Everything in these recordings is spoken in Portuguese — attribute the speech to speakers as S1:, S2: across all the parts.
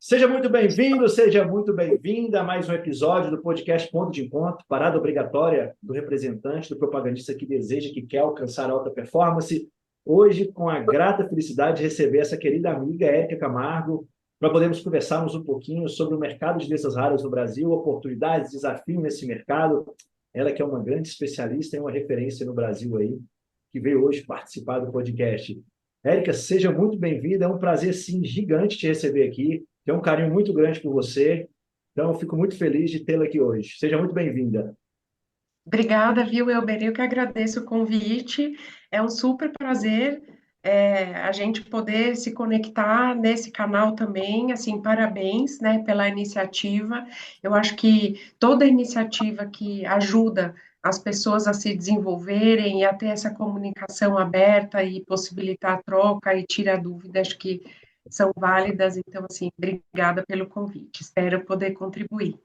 S1: Seja muito bem-vindo, seja muito bem-vinda a mais um episódio do podcast Ponto de Encontro, parada obrigatória do representante, do propagandista que deseja, que quer alcançar alta performance. Hoje, com a grata felicidade de receber essa querida amiga Érica Camargo, para podermos conversarmos um pouquinho sobre o mercado de doenças raras no Brasil, oportunidades, desafios nesse mercado. Ela que é uma grande especialista e uma referência no Brasil aí, que veio hoje participar do podcast. Érica, seja muito bem-vinda, é um prazer, sim, gigante te receber aqui. Tenho um carinho muito grande por você, então eu fico muito feliz de tê-la aqui hoje. Seja muito bem-vinda.
S2: Obrigada, viu, Elber? Eu que agradeço o convite. É um super prazer a gente poder se conectar nesse canal também. Assim, parabéns, né, pela iniciativa. Eu acho que toda iniciativa que ajuda as pessoas a se desenvolverem e a ter essa comunicação aberta e possibilitar a troca e tirar dúvidas, acho que são válidas. Então, assim, obrigada pelo convite. Espero poder contribuir.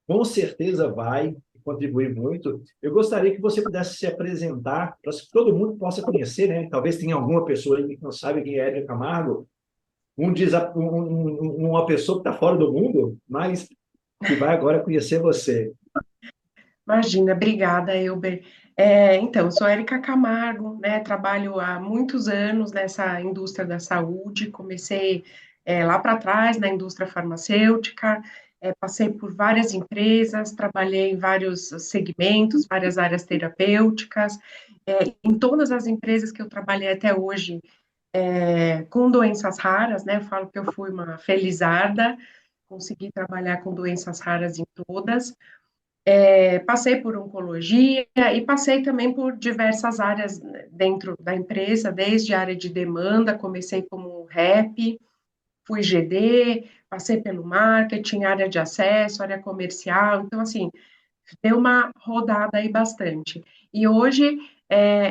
S1: Com certeza vai contribuir muito. Eu gostaria que você pudesse se apresentar para que todo mundo possa conhecer, né? Talvez tenha alguma pessoa aí que não sabe quem é Érica Camargo, uma pessoa que está fora do mundo, mas que vai agora conhecer você.
S2: Imagina, obrigada, Elber. Então, eu sou Érica Camargo, né? Trabalho há muitos anos nessa indústria da saúde. Comecei lá para trás na indústria farmacêutica, passei por várias empresas, trabalhei em vários segmentos, várias áreas terapêuticas. Em todas as empresas que eu trabalhei até hoje, com doenças raras, né? Eu falo que eu fui uma felizarda, consegui trabalhar com doenças raras em todas. Passei por oncologia e passei também por diversas áreas dentro da empresa, desde a área de demanda, comecei como rep, fui GD, passei pelo marketing, área de acesso, área comercial, então, assim, deu uma rodada aí bastante. E hoje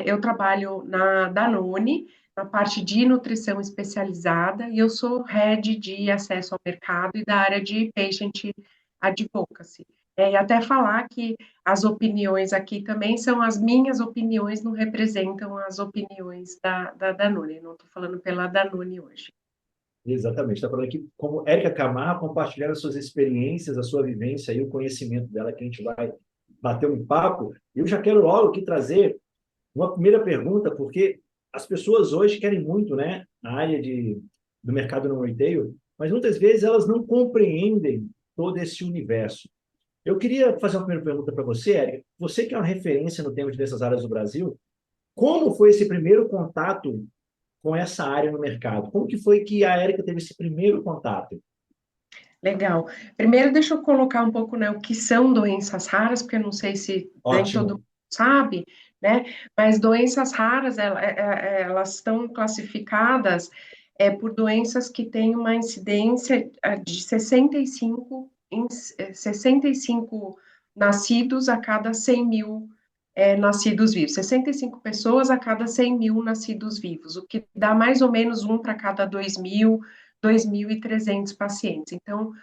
S2: eu trabalho na Danone, na parte de nutrição especializada, e eu sou head de acesso ao mercado e da área de patient advocacy. E até falar que as opiniões aqui também são as minhas opiniões, não representam as opiniões da Danone. Não estou falando pela Danone hoje.
S1: Exatamente. Está falando aqui como Érica Camargo compartilhando as suas experiências, a sua vivência e o conhecimento dela, que a gente vai bater um papo. Eu já quero logo aqui trazer uma primeira pergunta, porque as pessoas hoje querem muito, né, a área do mercado no retail, mas muitas vezes elas não compreendem todo esse universo. Eu queria fazer uma primeira pergunta para você, Érica. Você que é uma referência no tema de diversas áreas do Brasil, como foi esse primeiro contato com essa área no mercado? Como que foi que a Érica teve esse primeiro contato?
S2: Legal. Primeiro, deixa eu colocar um pouco, né, o que são doenças raras, porque eu não sei se nem todo mundo
S1: Ótimo.
S2: sabe, né? Mas doenças raras, elas estão classificadas por doenças que têm uma incidência de 65 65 nascidos a cada 100 mil nascidos vivos. 65 pessoas a cada 100 mil nascidos vivos, o que dá mais ou menos um para cada 2.300 pacientes. Então,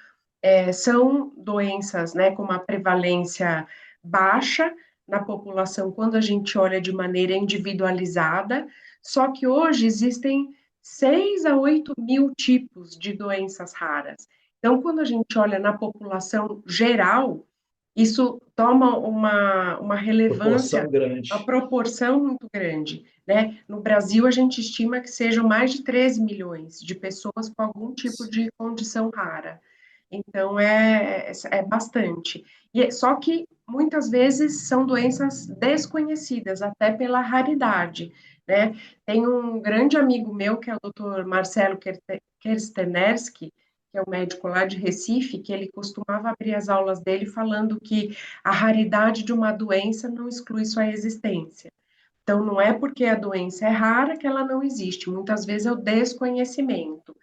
S2: são doenças, né, com uma prevalência baixa na população quando a gente olha de maneira individualizada, só que hoje existem 6 a 8 mil tipos de doenças raras. Então, quando a gente olha na população geral, isso toma uma relevância,
S1: Proporção
S2: uma
S1: grande.
S2: proporção muito grande, né? No Brasil, a gente estima que sejam mais de 13 milhões de pessoas com algum tipo de condição rara. Então, é bastante. Só que, muitas vezes, são doenças desconhecidas, até pela raridade, né? Tem um grande amigo meu, que é o Dr. Marcelo Kerstenerski, que é um médico lá de Recife, que ele costumava abrir as aulas dele falando que a raridade de uma doença não exclui sua existência. Então, não é porque a doença é rara que ela não existe, muitas vezes é o desconhecimento.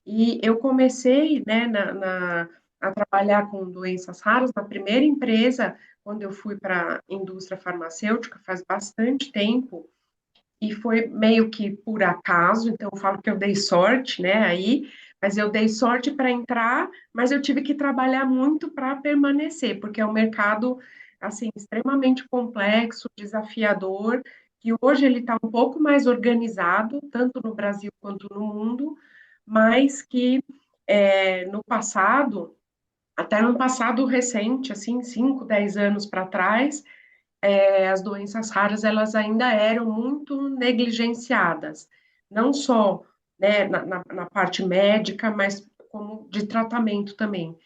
S2: E eu comecei, né, a trabalhar com doenças raras na primeira empresa, quando eu fui para a indústria farmacêutica, faz bastante tempo, e foi meio que por acaso, então eu falo que eu dei sorte, né, aí, mas eu dei sorte para entrar, mas eu tive que trabalhar muito para permanecer, porque é um mercado, assim, extremamente complexo, desafiador, que hoje ele está um pouco mais organizado, tanto no Brasil quanto no mundo, mas que no passado, até no passado recente, assim, 5, 10 anos para trás, as doenças raras elas ainda eram muito negligenciadas, não só, né, na parte médica, mas como de tratamento também.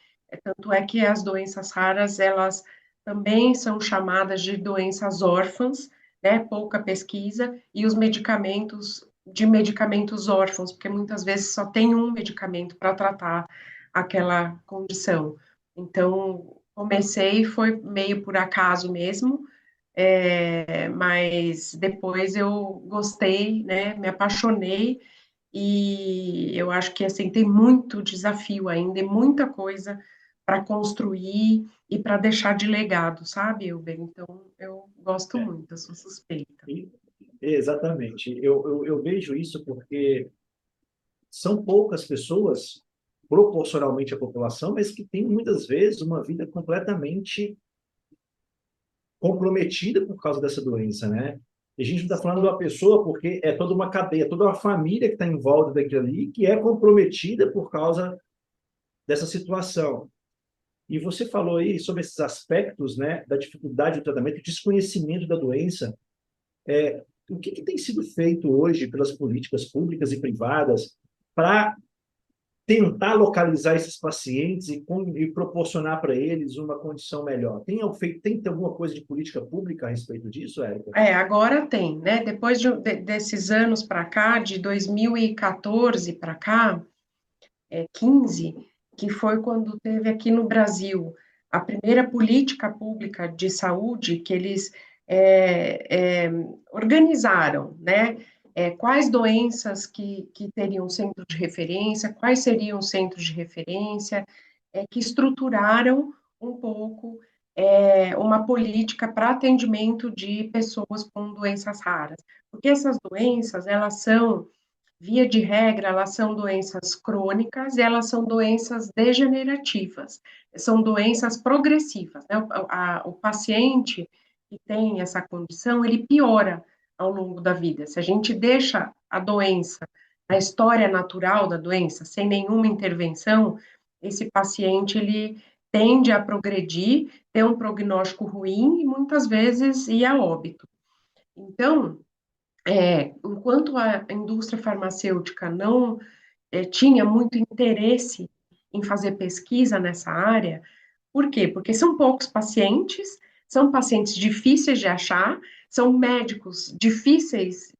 S2: Tanto é que as doenças raras elas também são chamadas de doenças órfãs, né, pouca pesquisa, e os medicamentos de medicamentos órfãos, porque muitas vezes só tem um medicamento para tratar aquela condição. Então, comecei, foi meio por acaso mesmo, mas depois eu gostei, né, me apaixonei, e eu acho que assim tem muito desafio ainda, e muita coisa para construir e para deixar de legado, sabe, Elber? Então eu gosto
S1: É,
S2: muito, eu sou suspeita.
S1: e- exatamente. Eu vejo isso porque são poucas pessoas, proporcionalmente à população, mas que têm muitas vezes uma vida completamente comprometida por causa dessa doença, né? E a gente não está falando de
S2: Sim,
S1: uma pessoa porque é toda uma cadeia, toda uma família que está em volta daquilo ali, que é comprometida por causa dessa situação. E você falou aí sobre esses aspectos, né, da dificuldade do tratamento, desconhecimento da doença. O que tem sido feito hoje pelas políticas públicas e privadas para tentar localizar esses pacientes e proporcionar para eles uma condição melhor? Tem alguma coisa de política pública a respeito disso, Érica?
S2: agora tem, né? Depois desses anos para cá, de 2014 para cá, 15, que foi quando teve aqui no Brasil a primeira política pública de saúde que eles organizaram, né? Quais doenças que teriam centro de referência, quais seriam os centros de referência, que estruturaram um pouco uma política para atendimento de pessoas com doenças raras. Porque essas doenças, elas são via de regra, elas são doenças crônicas e elas são doenças degenerativas, são doenças progressivas, né? O paciente que tem essa condição, ele piora ao longo da vida. Se a gente deixa a doença, a história natural da doença, sem nenhuma intervenção, esse paciente, ele tende a progredir, ter um prognóstico ruim e muitas vezes ir a óbito. Então, enquanto a indústria farmacêutica não tinha muito interesse em fazer pesquisa nessa área, por quê? Porque são poucos pacientes, são pacientes difíceis de achar, são médicos difíceis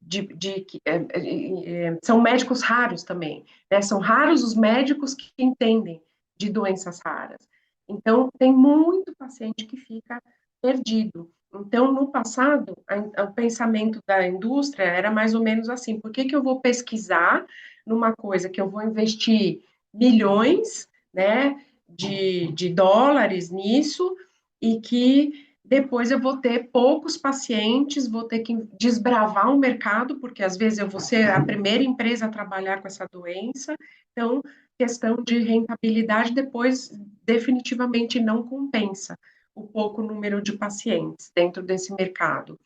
S2: são médicos raros também, né? São raros os médicos que entendem de doenças raras. Então, tem muito paciente que fica perdido. Então, no passado, o pensamento da indústria era mais ou menos assim: por que que eu vou pesquisar numa coisa que eu vou investir milhões, né, de dólares nisso, e que depois eu vou ter poucos pacientes, vou ter que desbravar um mercado, porque às vezes eu vou ser a primeira empresa a trabalhar com essa doença, então questão de rentabilidade depois definitivamente não compensa o pouco número de pacientes dentro desse mercado.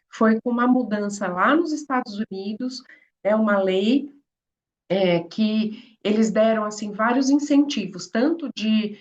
S2: Foi com uma mudança lá nos Estados Unidos, é uma lei que eles deram assim vários incentivos, tanto de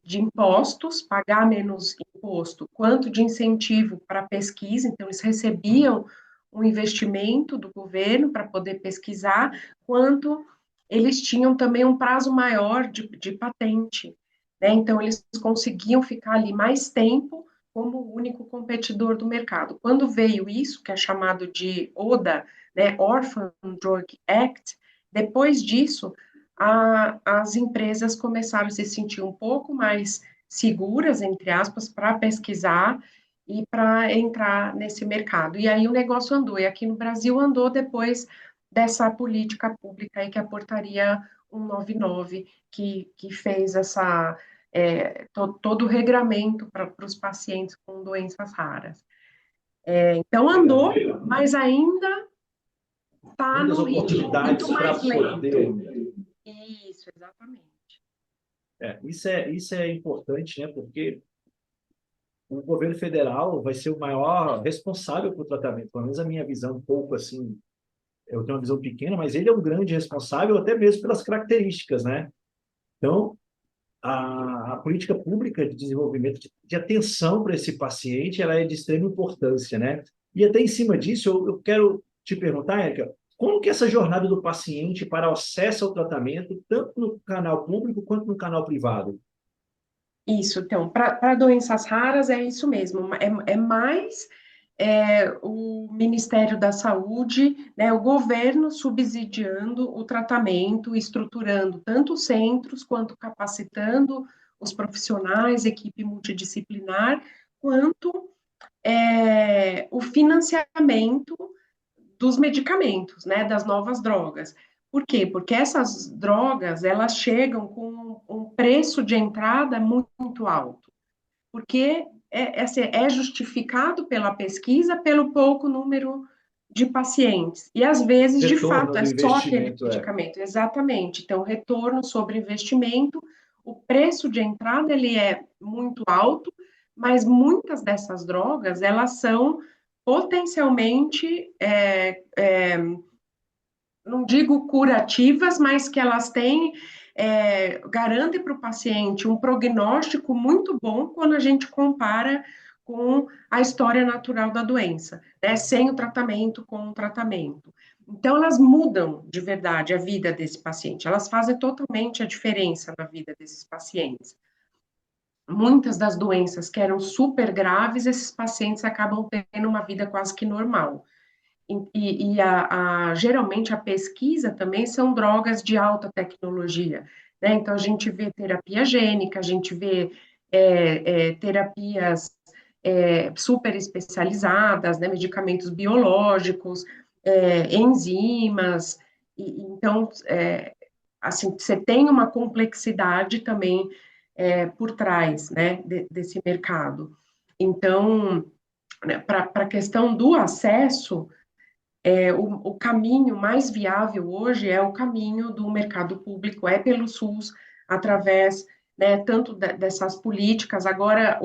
S2: impostos, pagar menos imposto, quanto de incentivo para pesquisa, então eles recebiam um investimento do governo para poder pesquisar, quanto eles tinham também um prazo maior de patente, né? Então eles conseguiam ficar ali mais tempo como o único competidor do mercado. Quando veio isso, que é chamado de ODA, né, Orphan Drug Act, depois disso, as empresas começaram a se sentir um pouco mais seguras, entre aspas, para pesquisar e para entrar nesse mercado. E aí o negócio andou. E aqui no Brasil andou depois dessa política pública aí, que é a portaria 199, que fez todo o regramento para os pacientes com doenças raras. Então
S1: Legal.
S2: andou, mas ainda está
S1: Muitas
S2: num ritmo muito
S1: oportunidades para
S2: mais
S1: poder.
S2: lento. Isso, exatamente.
S1: Isso é importante, né? Porque o governo federal vai ser o maior responsável pelo tratamento. Pelo menos a minha visão, um pouco assim, eu tenho uma visão pequena, mas ele é um grande responsável, até mesmo pelas características, né? Então, a política pública de desenvolvimento, de atenção para esse paciente, ela é de extrema importância, né? E até em cima disso, eu quero te perguntar, Érica, como que essa jornada do paciente para o acesso ao tratamento, tanto no canal público quanto no canal privado?
S2: Isso, então, para doenças raras é isso mesmo, é mais o Ministério da Saúde, né, o governo subsidiando o tratamento, estruturando tanto os centros quanto capacitando os profissionais, equipe multidisciplinar, quanto o financiamento dos medicamentos, né, das novas drogas. Por quê? Porque essas drogas, elas chegam com um preço de entrada muito alto, porque é justificado pela pesquisa, pelo pouco número de pacientes. E às vezes, de fato,
S1: Retorno
S2: é
S1: do
S2: só aquele
S1: investimento, é.
S2: medicamento. Exatamente. Então, retorno sobre investimento, o preço de entrada ele é muito alto, mas muitas dessas drogas, elas são potencialmente, não digo curativas, mas que elas têm, garantem para o paciente um prognóstico muito bom quando a gente compara com a história natural da doença, né? Sem o tratamento, com o tratamento. Então, elas mudam de verdade a vida desse paciente, elas fazem totalmente a diferença na vida desses pacientes. Muitas das doenças que eram super graves, esses pacientes acabam tendo uma vida quase que normal. Geralmente a pesquisa também são drogas de alta tecnologia, né? Então a gente vê terapia gênica, a gente vê terapias super especializadas, né? Medicamentos biológicos, enzimas, então assim você tem uma complexidade também por trás, né? Desse mercado. Então, né, para a questão do acesso o caminho mais viável hoje é o caminho do mercado público, é pelo SUS, através, né, tanto dessas políticas. Agora,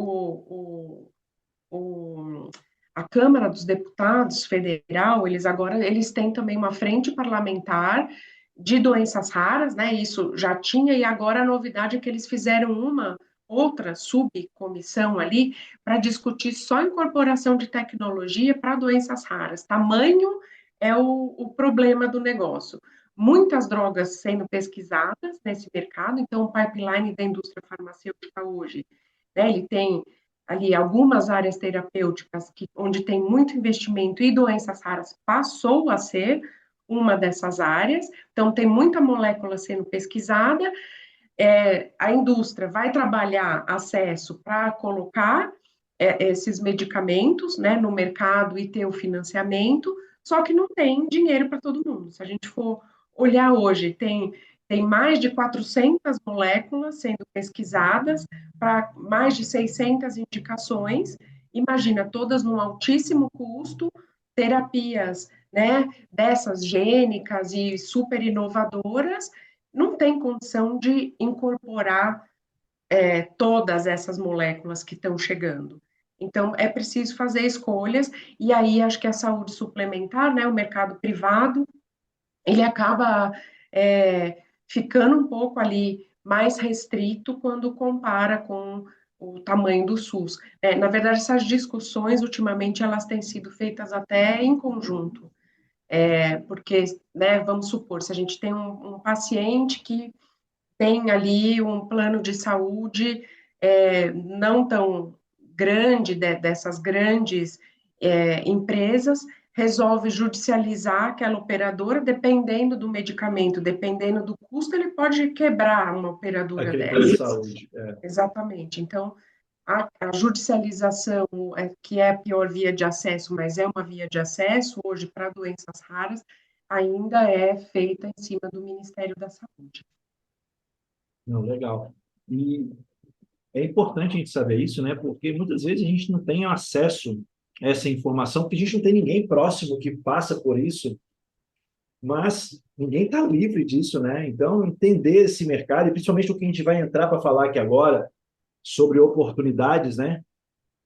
S2: a Câmara dos Deputados Federal, eles têm também uma frente parlamentar de doenças raras, né? Isso já tinha, e agora a novidade é que eles fizeram uma outra subcomissão ali para discutir só incorporação de tecnologia para doenças raras. Tamanho é o problema do negócio. Muitas drogas sendo pesquisadas nesse mercado, então o pipeline da indústria farmacêutica hoje, né, ele tem ali algumas áreas terapêuticas onde tem muito investimento e doenças raras passou a ser uma dessas áreas, então tem muita molécula sendo pesquisada, a indústria vai trabalhar acesso para colocar esses medicamentos, né, no mercado e ter o financiamento, só que não tem dinheiro para todo mundo. Se a gente for olhar hoje, tem mais de 400 moléculas sendo pesquisadas para mais de 600 indicações. Imagina, todas num altíssimo custo, terapias, né, dessas gênicas e super inovadoras, não tem condição de incorporar todas essas moléculas que estão chegando. Então, é preciso fazer escolhas, e aí acho que a saúde suplementar, né, o mercado privado, ele acaba ficando um pouco ali mais restrito quando compara com o tamanho do SUS. Na verdade, essas discussões, ultimamente, elas têm sido feitas até em conjunto, porque, né, vamos supor, se a gente tem um paciente que tem ali um plano de saúde não tão grande, dessas grandes empresas, resolve judicializar aquela operadora, dependendo do medicamento, dependendo do custo, ele pode quebrar uma operadora
S1: Aquele plano de
S2: dessas.
S1: saúde. É.
S2: Exatamente. Então, a judicialização, que é a pior via de acesso, mas é uma via de acesso hoje para doenças raras, ainda é feita em cima do Ministério da Saúde.
S1: Não, legal. E é importante a gente saber isso, né? Porque muitas vezes a gente não tem acesso a essa informação, porque a gente não tem ninguém próximo que passa por isso, mas ninguém está livre disso, né? Então, entender esse mercado, e principalmente o que a gente vai entrar para falar aqui agora, sobre oportunidades, né?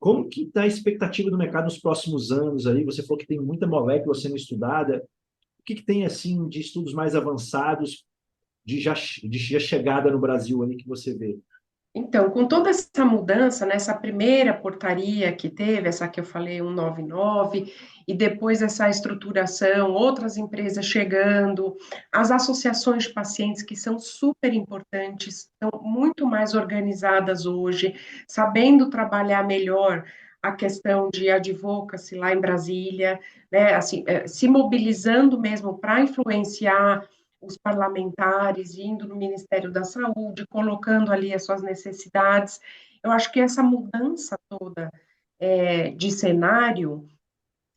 S1: Como que está a expectativa do mercado nos próximos anos ali? Você falou que tem muita molécula sendo estudada. O que tem, assim, de estudos mais avançados de chegada no Brasil aí que você vê?
S2: Então, com toda essa mudança, nessa primeira portaria que teve, essa que eu falei, 199, e depois essa estruturação, outras empresas chegando, as associações de pacientes, que são super importantes, estão muito mais organizadas hoje, sabendo trabalhar melhor a questão de advocacy lá em Brasília, né, assim, se mobilizando mesmo para influenciar os parlamentares, indo no Ministério da Saúde, colocando ali as suas necessidades. Eu acho que essa mudança toda de cenário,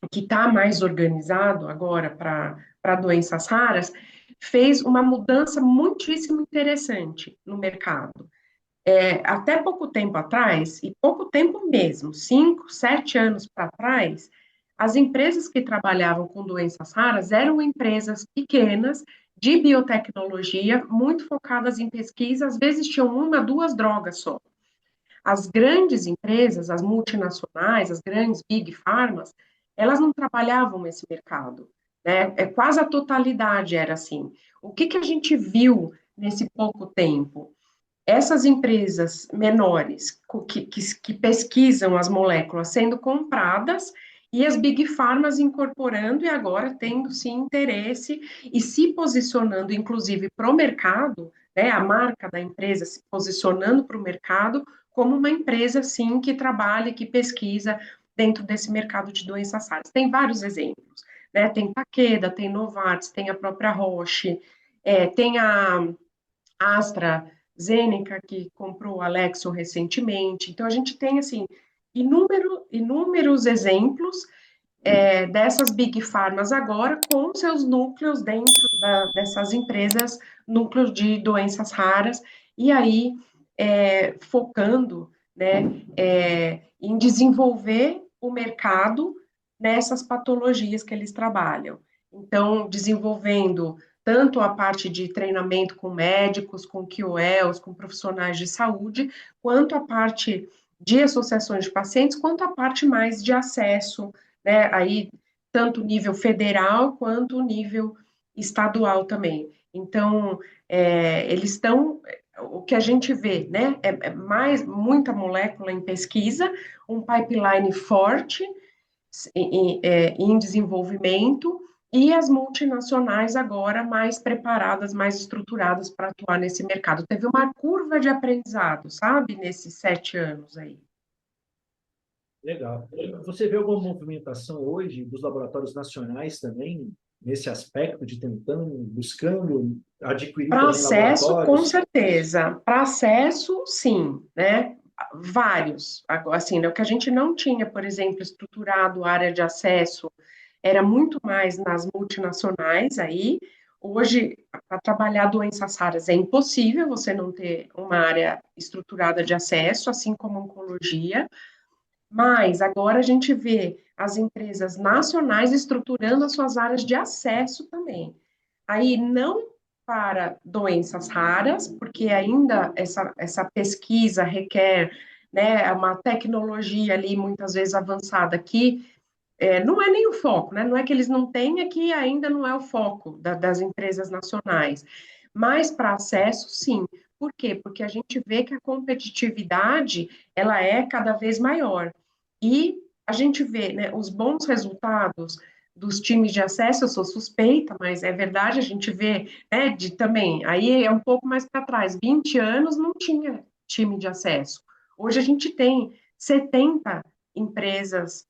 S2: que está mais organizado agora para doenças raras, fez uma mudança muitíssimo interessante no mercado. Até pouco tempo atrás, e pouco tempo mesmo, 5, 7 anos para trás, as empresas que trabalhavam com doenças raras eram empresas pequenas, de biotecnologia, muito focadas em pesquisa, às vezes tinham uma, duas drogas só. As grandes empresas, as multinacionais, as grandes big pharmas, elas não trabalhavam nesse mercado, né? Quase a totalidade era assim. O que a gente viu nesse pouco tempo? Essas empresas menores que pesquisam as moléculas sendo compradas e as big pharmas incorporando e agora tendo sim interesse e se posicionando, inclusive, para o mercado, né, a marca da empresa se posicionando para o mercado como uma empresa, sim, que trabalha, que pesquisa dentro desse mercado de doenças raras. Tem vários exemplos, né? Tem Takeda, tem Novartis, tem a própria Roche, tem a AstraZeneca, que comprou a Alexon recentemente. Então, a gente tem, assim, inúmeros exemplos dessas big pharmas agora com seus núcleos dentro dessas empresas, núcleos de doenças raras, e aí focando, né, em desenvolver o mercado nessas patologias que eles trabalham. Então, desenvolvendo tanto a parte de treinamento com médicos, com QOLs, com profissionais de saúde, quanto a parte de associações de pacientes, quanto a parte mais de acesso, né, aí tanto nível federal quanto nível estadual também. Então, eles estão, o que a gente vê, né, muita molécula em pesquisa, um pipeline forte em desenvolvimento, e as multinacionais agora mais preparadas, mais estruturadas para atuar nesse mercado. Teve uma curva de aprendizado, sabe, nesses 7 anos aí.
S1: Legal. Você vê alguma movimentação hoje dos laboratórios nacionais também, nesse aspecto de tentando, buscando adquirir
S2: Para
S1: também
S2: acesso, com
S1: laboratórios?
S2: certeza. Para acesso, sim, né? Vários. Assim, né? O que a gente não tinha, por exemplo, estruturado a área de acesso, era muito mais nas multinacionais aí. Hoje, para trabalhar doenças raras é impossível você não ter uma área estruturada de acesso, assim como oncologia. Mas agora a gente vê as empresas nacionais estruturando as suas áreas de acesso também. Aí não para doenças raras, porque ainda essa pesquisa requer, né, uma tecnologia ali muitas vezes avançada que não é nem o foco, né? Não é que eles não têm, é que ainda não é o foco das empresas nacionais. Mas para acesso, sim. Por quê? Porque a gente vê que a competitividade ela é cada vez maior. E a gente vê, né, os bons resultados dos times de acesso, eu sou suspeita, mas é verdade, a gente vê, né, de também, aí é um pouco mais para trás, 20 anos não tinha time de acesso. Hoje a gente tem 70 empresas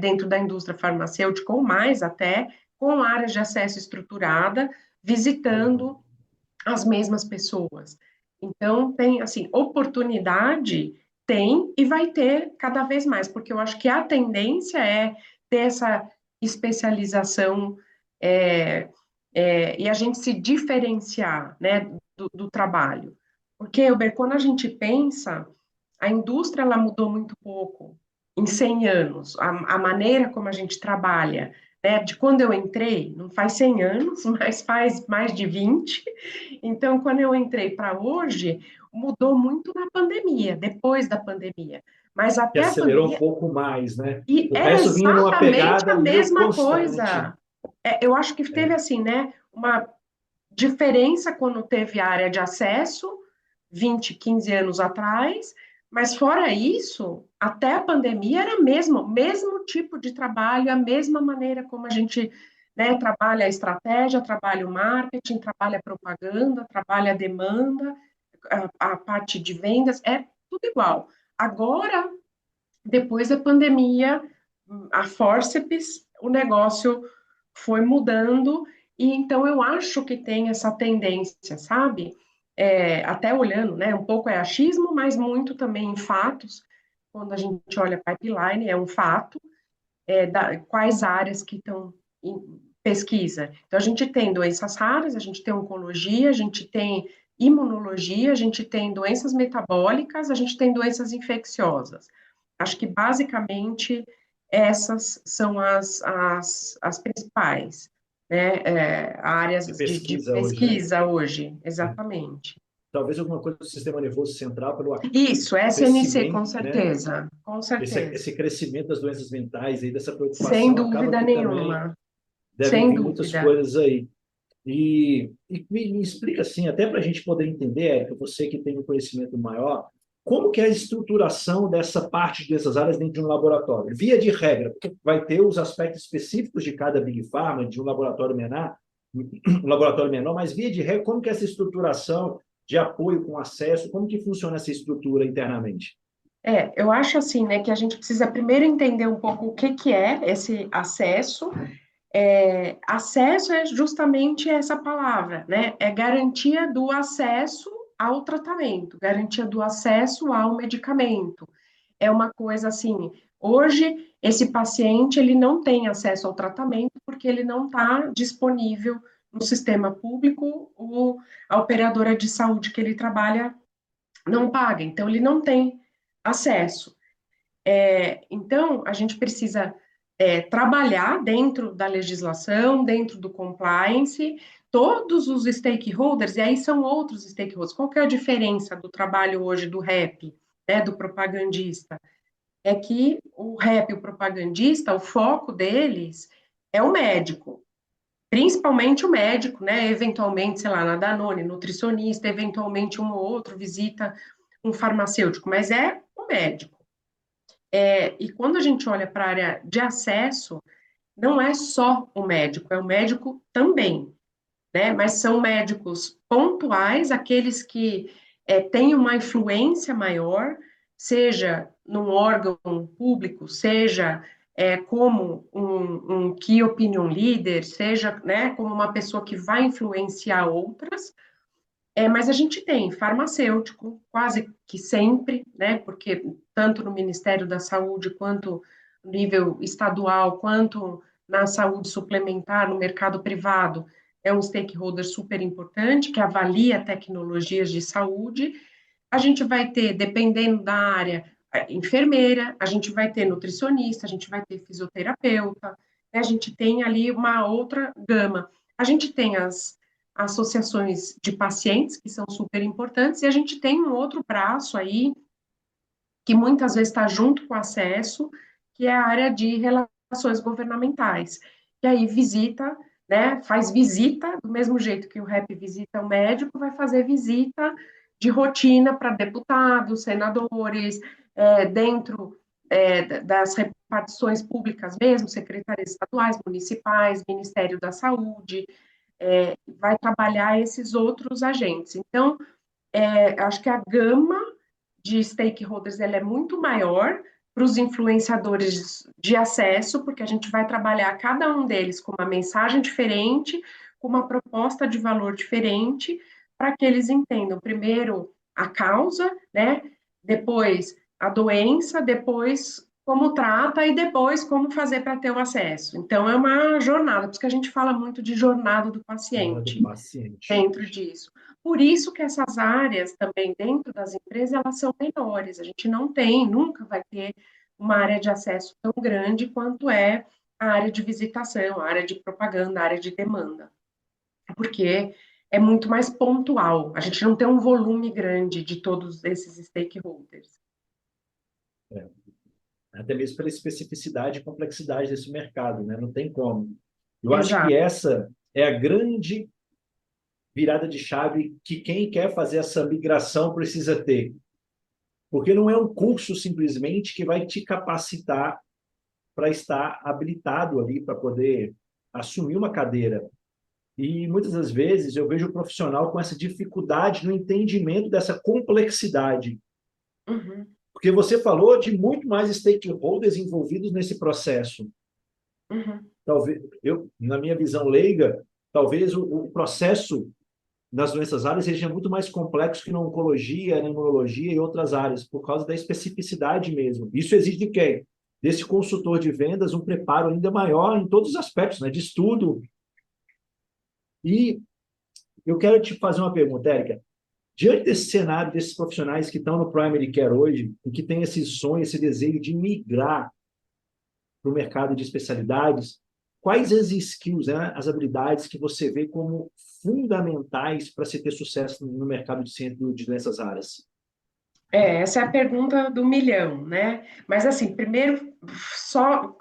S2: dentro da indústria farmacêutica, ou mais até, com áreas de acesso estruturada, visitando as mesmas pessoas. Então, tem, assim, oportunidade tem e vai ter cada vez mais, porque eu acho que a tendência é ter essa especialização e a gente se diferenciar, né, do trabalho. Porque, Elber, quando a gente pensa, a indústria ela mudou muito pouco em 100 anos, a maneira como a gente trabalha, né? De quando eu entrei, não faz 100 anos, mas faz mais de 20. Então, quando eu entrei para hoje, mudou muito na pandemia, depois da pandemia. Mas
S1: Que
S2: até a
S1: acelerou um
S2: pandemia,
S1: pouco mais, né?
S2: e
S1: O
S2: era
S1: resto vinha numa
S2: exatamente
S1: pegada
S2: a
S1: meio
S2: mesma
S1: constante.
S2: coisa. Eu acho que teve assim, né? diferença quando teve a área de acesso, 20, 15 anos atrás, mas fora isso, até a pandemia era mesmo tipo de trabalho, a mesma maneira como a gente, né, trabalha a estratégia, trabalha o marketing, trabalha a propaganda, trabalha a demanda, a parte de vendas, é tudo igual. Agora, depois da pandemia, a forceps, o negócio foi mudando, e então eu acho que tem essa tendência, sabe? Até olhando, né? Um pouco é achismo, mas muito também em fatos. Quando a gente olha pipeline, é um fato, quais áreas que estão em pesquisa. Então, a gente tem doenças raras, a gente tem oncologia, a gente tem imunologia, a gente tem doenças metabólicas, a gente tem doenças infecciosas. Acho que, basicamente, essas são as principais, né, áreas
S1: De
S2: de
S1: pesquisa hoje, né?
S2: pesquisa hoje, exatamente.
S1: Talvez alguma coisa do sistema nervoso central pelo
S2: Isso, SNC, com
S1: crescimento, né?
S2: certeza, com certeza,
S1: Esse crescimento das doenças mentais aí, dessa
S2: sem
S1: preocupação, acaba
S2: dúvida
S1: que também
S2: nenhuma,
S1: devem
S2: sem
S1: vir muitas
S2: dúvida.
S1: coisas aí. E me explica assim, até para a gente poder entender, Érica, você que tem um conhecimento maior, como que é a estruturação dessa parte dessas áreas dentro de um laboratório? Via de regra, porque vai ter os aspectos específicos de cada Big Pharma, de um laboratório menor, mas via de regra, como que é essa estruturação de apoio com acesso, como que funciona essa estrutura internamente?
S2: Eu acho assim, né, que a gente precisa primeiro entender um pouco o que que é esse acesso. Acesso é justamente essa palavra, né? É garantia do acesso ao tratamento, garantia do acesso ao medicamento. É uma coisa assim, hoje esse paciente ele não tem acesso ao tratamento porque ele não está disponível no sistema público, a operadora de saúde que ele trabalha não paga, então ele não tem acesso. Então, a gente precisa trabalhar dentro da legislação, dentro do compliance, todos os stakeholders, e aí são outros stakeholders. Qual que é a diferença do trabalho hoje do rep, né, do propagandista? É que o rep, o propagandista, o foco deles é o médico, principalmente o médico, né? Eventualmente, sei lá, na Danone, nutricionista, eventualmente um ou outro visita um farmacêutico, mas é o médico. E quando a gente olha para a área de acesso, não é só o médico, é o médico também, né? Mas são médicos pontuais, aqueles que têm uma influência maior, seja num órgão público, seja como um key opinion leader, seja, né, como uma pessoa que vai influenciar outras, mas a gente tem farmacêutico, quase que sempre, né? Porque tanto no Ministério da Saúde, quanto no nível estadual, quanto na saúde suplementar, no mercado privado, é um stakeholder super importante que avalia tecnologias de saúde. A gente vai ter, dependendo da área, enfermeira, a gente vai ter nutricionista, a gente vai ter fisioterapeuta, né? A gente tem ali uma outra gama. A gente tem as associações de pacientes, que são super importantes, e a gente tem um outro braço aí, que muitas vezes está junto com o acesso, que é a área de relações governamentais, que aí visita, né, faz visita, do mesmo jeito que o REP visita o médico, vai fazer visita de rotina para deputados, senadores, dentro das repartições públicas mesmo, secretarias estaduais, municipais, Ministério da Saúde, vai trabalhar esses outros agentes. Então, acho que a gama de stakeholders ela é muito maior para os influenciadores de acesso, porque a gente vai trabalhar cada um deles com uma mensagem diferente, com uma proposta de valor diferente, para que eles entendam primeiro a causa, né? Depois a doença, depois como trata e depois como fazer para ter o acesso. Então é uma jornada, por isso que a gente fala muito de jornada do
S1: Jornada do
S2: paciente
S1: paciente.
S2: dentro disso. Por isso que essas áreas também dentro das empresas, elas são menores. A gente não tem, nunca vai ter uma área de acesso tão grande quanto é a área de visitação, a área de propaganda, a área de demanda. Porque é muito mais pontual. A gente não tem um volume grande de todos esses stakeholders.
S1: É. Até mesmo pela especificidade e complexidade desse mercado, né? Não tem como. Eu acho que
S2: Exato.
S1: essa é a grande virada de chave que quem quer fazer essa migração precisa ter? Porque não é um curso simplesmente que vai te capacitar para estar habilitado ali para poder assumir uma cadeira. E muitas das vezes eu vejo o profissional com essa dificuldade no entendimento dessa complexidade.
S2: Uhum,
S1: Porque você falou de muito mais stakeholders envolvidos nesse processo.
S2: uhum.
S1: Talvez, na minha visão leiga, talvez o processo das doenças raras seja muito mais complexo que na oncologia, na imunologia e outras áreas, por causa da especificidade mesmo. Isso exige de quem? Desse consultor de vendas um preparo ainda maior em todos os aspectos, né? De estudo. E eu quero te fazer uma pergunta, Érica. Diante desse cenário, desses profissionais que estão no Primary Care hoje, e que têm esse sonho, esse desejo de migrar para o mercado de especialidades, quais as skills, né, as habilidades que você vê como fundamentais para se ter sucesso no mercado de centro de nessas áreas?
S2: Essa é a pergunta do milhão, né? Mas, assim, primeiro, só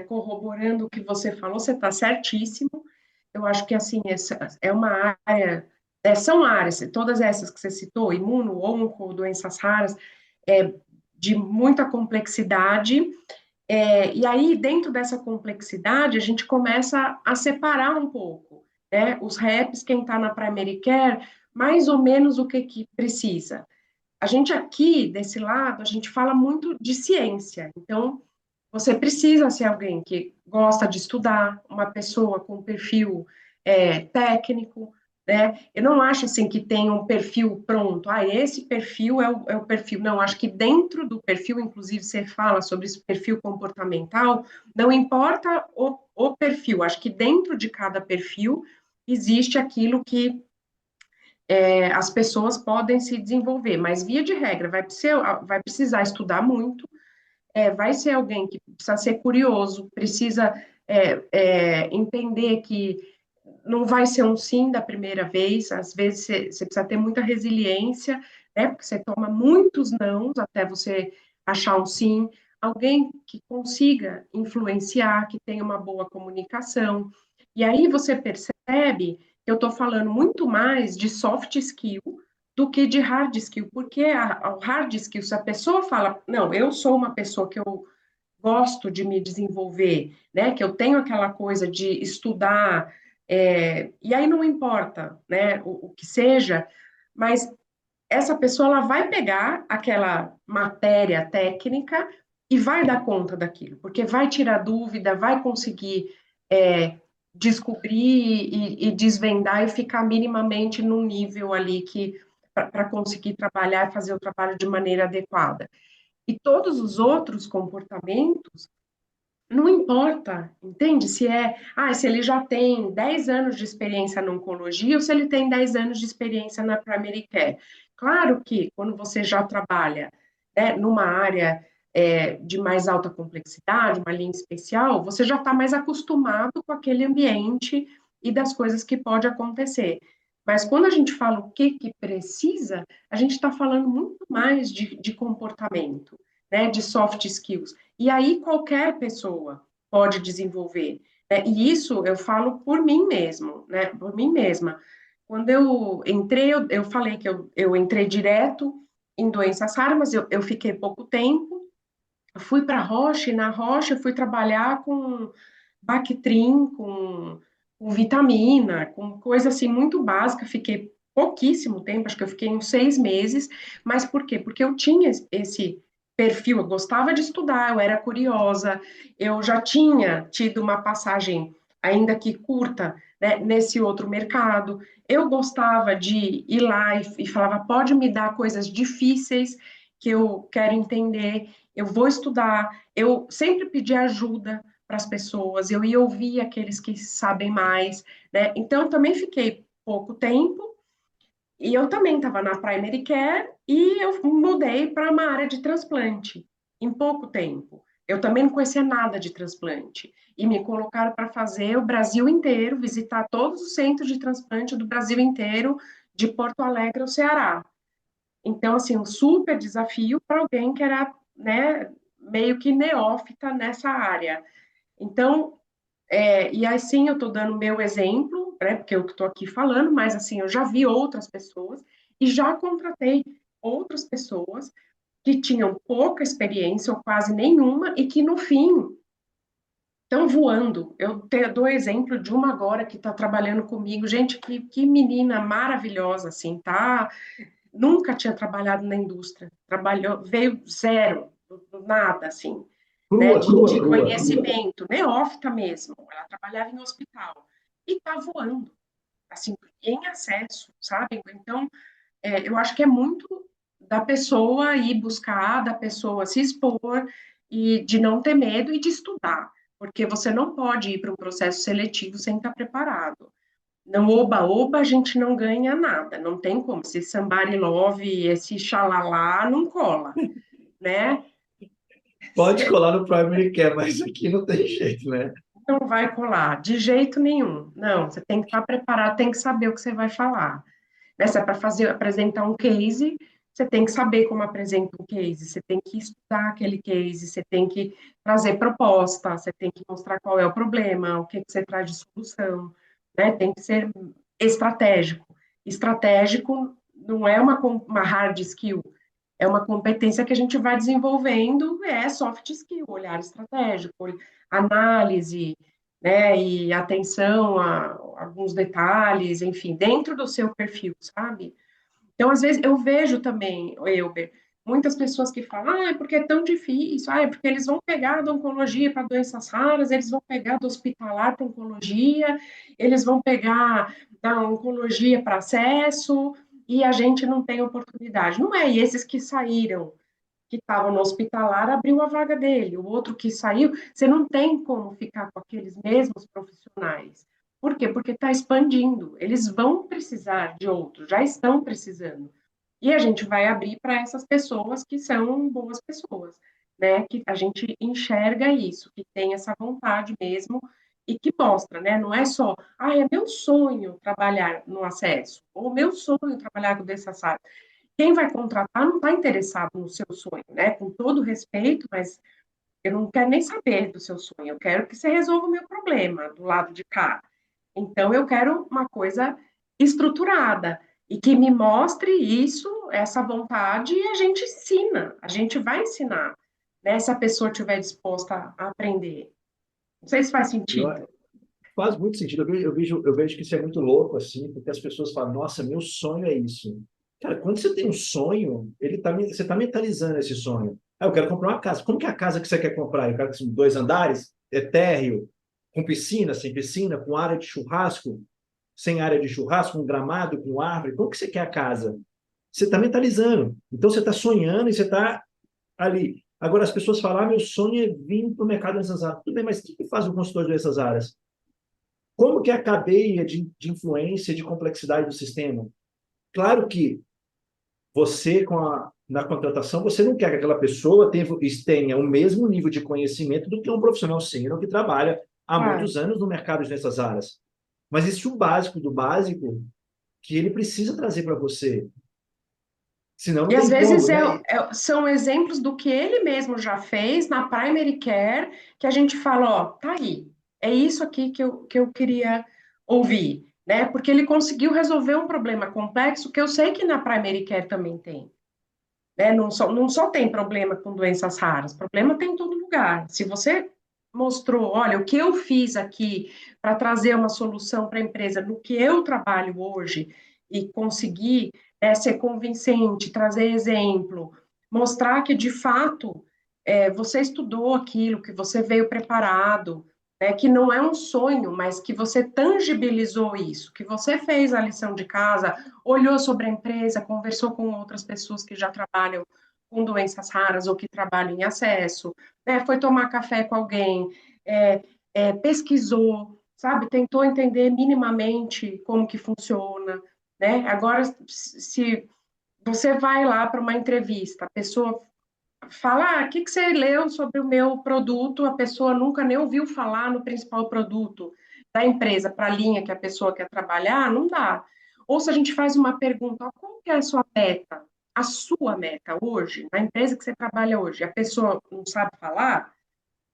S2: corroborando o que você falou, você está certíssimo. Eu acho que, assim, essa é uma área, são áreas, todas essas que você citou, imuno, onco, doenças raras, é, de muita complexidade. E aí, dentro dessa complexidade, a gente começa a separar um pouco, né? Os reps, quem está na primary care, mais ou menos o que que precisa. A gente aqui, desse lado, a gente fala muito de ciência. Então, você precisa ser alguém que gosta de estudar, uma pessoa com perfil técnico, né? Eu não acho assim que tem um perfil pronto. Ah, esse perfil é o perfil. Não, acho que dentro do perfil, inclusive você fala sobre esse perfil comportamental, não importa o perfil. Acho que dentro de cada perfil existe aquilo que as pessoas podem se desenvolver, mas via de regra vai precisar estudar muito, vai ser alguém que precisa ser curioso, precisa entender que não vai ser um sim da primeira vez, às vezes você precisa ter muita resiliência, né, porque você toma muitos nãos até você achar um sim, alguém que consiga influenciar, que tenha uma boa comunicação, e aí você percebe que eu estou falando muito mais de soft skill do que de hard skill, porque o hard skill, se a pessoa fala, não, eu sou uma pessoa que eu gosto de me desenvolver, né, que eu tenho aquela coisa de estudar, e aí não importa, né, o que seja, mas essa pessoa ela vai pegar aquela matéria técnica e vai dar conta daquilo, porque vai tirar dúvida, vai conseguir descobrir e desvendar e ficar minimamente num nível ali que para conseguir trabalhar e fazer o trabalho de maneira adequada. E todos os outros comportamentos, não importa, entende? Se ele já tem 10 anos de experiência na oncologia ou se ele tem 10 anos de experiência na primary care. Claro que quando você já trabalha, né, numa área de mais alta complexidade, uma linha especial, você já está mais acostumado com aquele ambiente e das coisas que pode acontecer. Mas quando a gente fala o que que precisa, a gente está falando muito mais de comportamento, né, de soft skills. E aí qualquer pessoa pode desenvolver, né? E isso eu falo por mim mesmo, né? Por mim mesma. Quando eu entrei, eu falei que eu entrei direto em doenças raras, mas eu fiquei pouco tempo. Fui para a Roche, e na Roche eu fui trabalhar com Bactrim, com vitamina, com coisa assim muito básica. Fiquei pouquíssimo tempo, acho que eu fiquei uns 6 meses. Mas por quê? Porque eu tinha esse perfil, eu gostava de estudar, eu era curiosa, eu já tinha tido uma passagem, ainda que curta, né, nesse outro mercado. Eu gostava de ir lá e falava, pode me dar coisas difíceis que eu quero entender, eu vou estudar. Eu sempre pedi ajuda para as pessoas, eu ia ouvir aqueles que sabem mais, né? Então, eu também fiquei pouco tempo, e eu também estava na primary care, e eu mudei para uma área de transplante, em pouco tempo. Eu também não conhecia nada de transplante, e me colocaram para fazer o Brasil inteiro, visitar todos os centros de transplante do Brasil inteiro, de Porto Alegre ao Ceará. Então, assim, um super desafio para alguém que era, né, meio que neófita nessa área. Então, E assim, eu estou dando meu exemplo, né, porque eu estou aqui falando, mas assim, eu já vi outras pessoas e já contratei outras pessoas que tinham pouca experiência ou quase nenhuma e que no fim estão voando. Dou exemplo de uma agora que está trabalhando comigo, gente, que menina maravilhosa, assim, tá? Nunca tinha trabalhado na indústria, trabalhou, veio zero, do nada, assim, né,
S1: Crua,
S2: de
S1: crua, crua.
S2: conhecimento, neófita mesmo. Ela trabalhava em hospital e está voando, assim, em acesso, sabe? Então, eu acho que é muito da pessoa ir buscar, da pessoa se expor e de não ter medo e de estudar, porque você não pode ir para um processo seletivo sem estar preparado. Não, oba-oba, a gente não ganha nada, não tem como. Esse somebody love, esse xalalá, não cola, né?
S1: Pode colar no Primary Care, mas aqui não tem jeito, né?
S2: Não vai colar, de jeito nenhum. Não, você tem que estar preparado, tem que saber o que você vai falar. Né? Se é para apresentar um case, você tem que saber como apresenta um case, você tem que estudar aquele case, você tem que trazer proposta, você tem que mostrar qual é o problema, o que, que você traz de solução, né? Tem que ser estratégico. Estratégico não é uma hard skill, é uma competência que a gente vai desenvolvendo, é soft skill, olhar estratégico, análise, né, e atenção a alguns detalhes, enfim, dentro do seu perfil, sabe? Então, às vezes, eu vejo também, Elber, muitas pessoas que falam, ah, é porque é tão difícil, ah, é porque eles vão pegar da oncologia para doenças raras, eles vão pegar do hospitalar para oncologia, eles vão pegar da oncologia para acesso, e a gente não tem oportunidade. Não é, e esses que saíram, que estavam no hospitalar, abriu a vaga dele, o outro que saiu, você não tem como ficar com aqueles mesmos profissionais. Por quê? Porque está expandindo. Eles vão precisar de outros, já estão precisando. E a gente vai abrir para essas pessoas que são boas pessoas, né? Que a gente enxerga isso, que tem essa vontade mesmo e que mostra, né? Não é só, ah, é meu sonho trabalhar no acesso, ou meu sonho trabalhar com dessa área. Quem vai contratar não está interessado no seu sonho, né? Com todo respeito, mas eu não quero nem saber do seu sonho, eu quero que você resolva o meu problema do lado de cá. Então, eu quero uma coisa estruturada e que me mostre isso, essa vontade, e a gente ensina, a gente vai ensinar, né? Se a pessoa estiver disposta a aprender. Não sei se faz
S1: Eu-
S2: sentido.
S1: Faz muito sentido. Eu vejo que isso é muito louco, assim, porque as pessoas falam, nossa, meu sonho é isso. Cara, quando você tem um sonho, você está mentalizando esse sonho. Ah, eu quero comprar uma casa. Como que é a casa que você quer comprar? Eu quero que são 2 andares, é térreo, com piscina, sem piscina, com área de churrasco, sem área de churrasco, com gramado, com árvore. Como que você quer a casa? Você está mentalizando. Então você está sonhando e você está ali. Agora as pessoas falam, meu sonho é vir para o mercado dessas áreas. Tudo bem, mas o que faz o consultor dessas áreas? Como que é a cadeia de influência e de complexidade do sistema? Claro que você, na contratação, você não quer que aquela pessoa tenha o mesmo nível de conhecimento do que um profissional sênior que trabalha há
S2: Claro.
S1: muitos anos no mercado nessas áreas. Mas existe o básico do básico que ele precisa trazer para você. Senão
S2: E
S1: não
S2: às
S1: tem
S2: vezes
S1: como, né?
S2: são exemplos do que ele mesmo já fez na Primary Care, que a gente fala, ó, tá aí, é isso aqui que eu queria ouvir, né? Porque ele conseguiu resolver um problema complexo que eu sei que na Primary Care também tem, né? Não só tem problema com doenças raras, problema tem em todo lugar. Se você mostrou, olha, o que eu fiz aqui para trazer uma solução para a empresa no que eu trabalho hoje e conseguir ser convincente, trazer exemplo, mostrar que de fato você estudou aquilo, que você veio preparado, né, que não é um sonho, mas que você tangibilizou isso, que você fez a lição de casa, olhou sobre a empresa, conversou com outras pessoas que já trabalham com doenças raras ou que trabalham em acesso, né, foi tomar café com alguém, pesquisou, sabe, tentou entender minimamente como que funciona, né? Agora, se você vai lá para uma entrevista, a pessoa fala, o que você leu sobre o meu produto, a pessoa nunca nem ouviu falar no principal produto da empresa para a linha que a pessoa quer trabalhar, não dá. Ou se a gente faz uma pergunta, qual que é a sua meta? A sua meta hoje, na empresa que você trabalha hoje, a pessoa não sabe falar,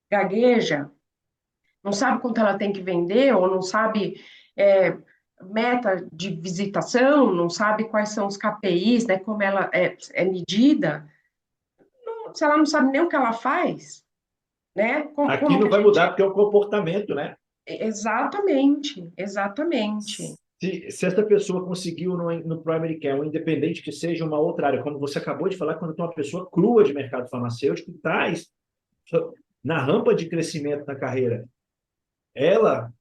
S2: gagueja, não sabe quanto ela tem que vender, ou não sabe meta de visitação, não sabe quais são os KPIs, né, como ela é medida, se ela não sabe nem o que ela faz, né?
S1: Aqui
S2: Como que
S1: não
S2: a
S1: vai
S2: gente.
S1: mudar porque é o comportamento, né?
S2: Exatamente, exatamente.
S1: Se essa pessoa conseguiu no primary care, um independente que seja uma outra área, como você acabou de falar, quando tem uma pessoa crua de mercado farmacêutico, está na rampa de crescimento na carreira. Ela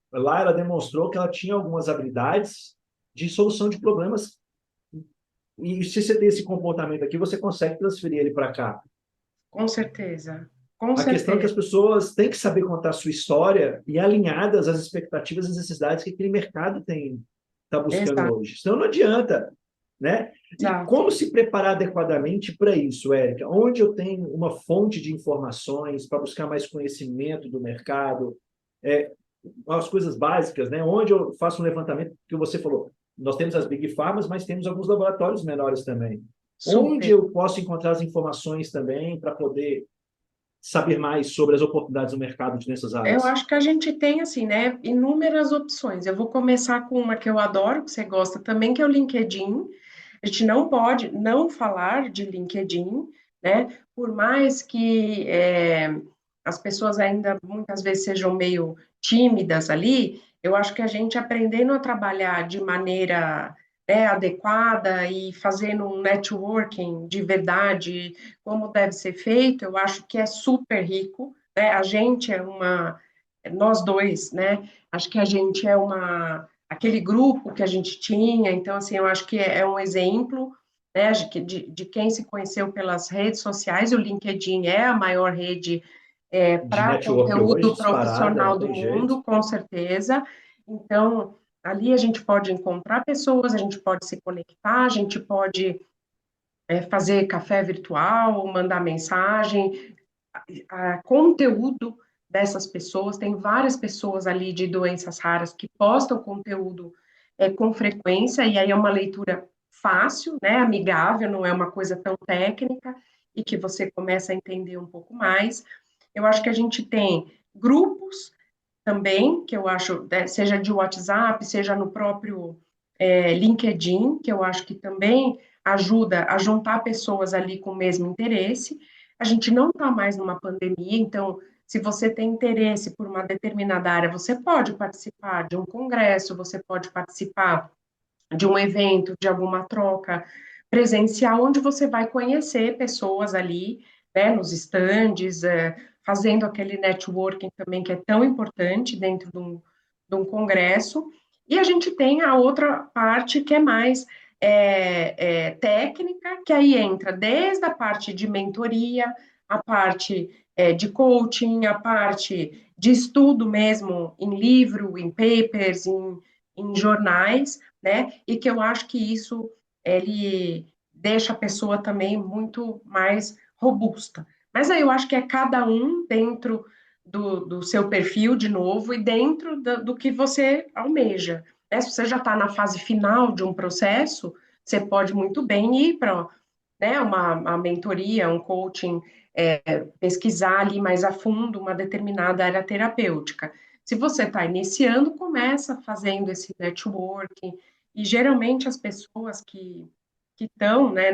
S1: demonstrou que ela tinha algumas habilidades de solução de problemas. E se você tem esse comportamento aqui, você consegue transferir ele para cá.
S2: Com certeza, com
S1: A questão é que
S2: certeza.
S1: as pessoas têm que saber contar a sua história e alinhadas às expectativas e necessidades que aquele mercado está buscando
S2: Exato,
S1: hoje. Senão não adianta, né? E
S2: exato.
S1: como se preparar adequadamente para isso, Érica? Onde eu tenho uma fonte de informações para buscar mais conhecimento do mercado, é, as coisas básicas, né? Onde eu faço um levantamento, que você falou, nós temos as Big Pharmas, mas temos alguns laboratórios menores também. Onde
S2: Super.
S1: eu posso encontrar as informações também para poder saber mais sobre as oportunidades no mercado nessas
S2: Eu
S1: áreas?
S2: acho que a gente tem, assim, né, inúmeras opções. Eu vou começar com uma que eu adoro, que você gosta também, que é o LinkedIn. A gente não pode não falar de LinkedIn, né? Por mais que as pessoas ainda muitas vezes sejam meio tímidas ali, eu acho que a gente aprendendo a trabalhar de maneira, né, adequada e fazendo um networking de verdade, como deve ser feito, eu acho que é super rico, né? A gente é nós dois, né? Acho que a gente é aquele grupo que a gente tinha, então, assim, eu acho que é um exemplo, né, de quem se conheceu pelas redes sociais, o LinkedIn é a maior rede
S1: De
S2: para
S1: network hoje,
S2: conteúdo
S1: disparada, não
S2: profissional do
S1: tem jeito.
S2: mundo, com certeza. Então, ali a gente pode encontrar pessoas, a gente pode se conectar, a gente pode fazer café virtual, mandar mensagem, conteúdo dessas pessoas. Tem várias pessoas ali de doenças raras que postam conteúdo com frequência, e aí é uma leitura fácil, né, amigável, não é uma coisa tão técnica, e que você começa a entender um pouco mais. Eu acho que a gente tem grupos também, que eu acho, seja de WhatsApp, seja no próprio LinkedIn, que eu acho que também ajuda a juntar pessoas ali com o mesmo interesse. A gente não está mais numa pandemia, então, se você tem interesse por uma determinada área, você pode participar de um congresso, você pode participar de um evento, de alguma troca presencial, onde você vai conhecer pessoas ali, né, nos estandes, fazendo aquele networking também que é tão importante dentro de um congresso. E a gente tem a outra parte que é mais técnica, que aí entra desde a parte de mentoria, a parte de coaching, a parte de estudo mesmo em livro, em papers, em jornais, né? E que eu acho que isso ele deixa a pessoa também muito mais robusta. Mas aí eu acho que é cada um dentro do seu perfil, de novo, e dentro do que você almeja. Né? Se você já está na fase final de um processo, você pode muito bem ir para, né, uma mentoria, um coaching, pesquisar ali mais a fundo uma determinada área terapêutica. Se você está iniciando, começa fazendo esse networking, e geralmente as pessoas que estão, né,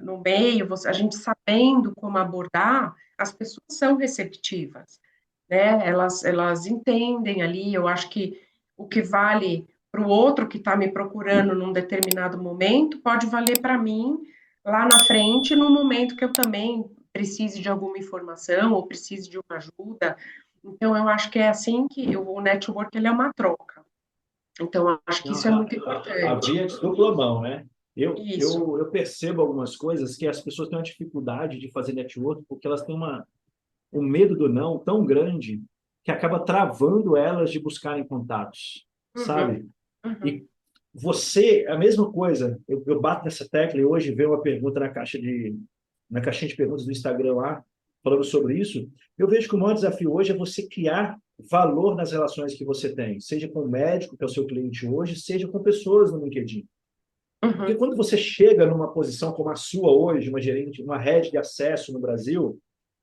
S2: no meio, a gente sabendo como abordar, as pessoas são receptivas, né? Elas entendem ali. Eu acho que o que vale para o outro que está me procurando num determinado momento pode valer para mim lá na frente, no momento que eu também precise de alguma informação ou precise de uma ajuda. Então, eu acho que é assim que o network ele é uma troca. Então, eu acho que
S1: Não,
S2: isso é muito
S1: a
S2: importante.
S1: via de dupla mão, né?
S2: Isso.
S1: Eu percebo algumas coisas que as pessoas têm uma dificuldade de fazer network porque elas têm um medo do não tão grande que acaba travando elas de buscarem contatos,
S2: Uhum,
S1: sabe?
S2: uhum,
S1: E você, a mesma coisa, eu bato nessa tecla e hoje veio uma pergunta na caixinha de perguntas do Instagram lá, falando sobre isso. Eu vejo que o maior desafio hoje é você criar valor nas relações que você tem, seja com o médico, que é o seu cliente hoje, seja com pessoas no LinkedIn. Porque
S2: uhum.
S1: quando você chega numa posição como a sua hoje, uma gerente, uma rede de acesso no Brasil,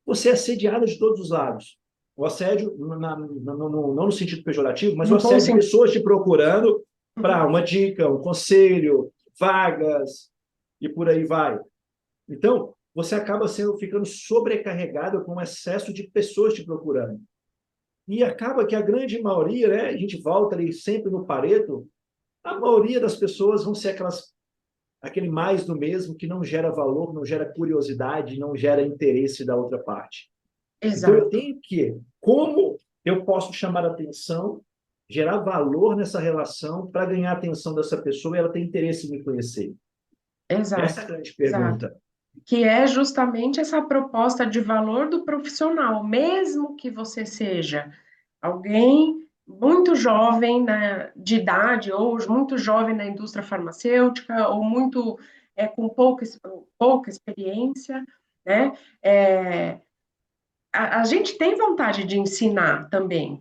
S1: você é assediado de todos os lados. O assédio, não no sentido pejorativo, mas o
S2: No bom
S1: assédio de
S2: sentido.
S1: pessoas te procurando para
S2: Uhum.
S1: uma dica, um conselho, vagas e por aí vai. Então, você acaba ficando sobrecarregado com o excesso de pessoas te procurando. E acaba que a grande maioria, né, a gente volta ali sempre no Pareto, a maioria das pessoas vão ser aquele mais do mesmo que não gera valor, não gera curiosidade, não gera interesse da outra parte. Então, eu
S2: Exato,
S1: tenho que, como eu posso chamar a atenção, gerar valor nessa relação para ganhar a atenção dessa pessoa e ela ter interesse em me conhecer? Essa é a
S2: exato,
S1: grande
S2: exato.
S1: pergunta.
S2: Que é justamente essa proposta de valor do profissional, mesmo que você seja alguém muito jovem de idade, ou muito jovem na indústria farmacêutica, ou muito com pouca experiência, né? É, a gente tem vontade de ensinar também,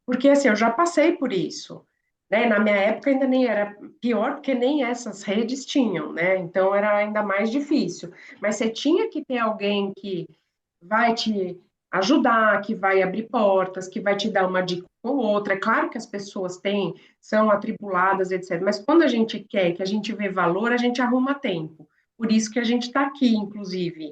S2: porque assim, eu já passei por isso, né? Na minha época ainda nem era pior, porque nem essas redes tinham, né? Então era ainda mais difícil. Mas você tinha que ter alguém que vai te ajudar, que vai abrir portas, que vai te dar uma dica ou outra. É claro que as pessoas são atribuladas, etc. Mas quando a gente quer, que a gente vê valor, a gente arruma tempo. Por isso que a gente está aqui, inclusive,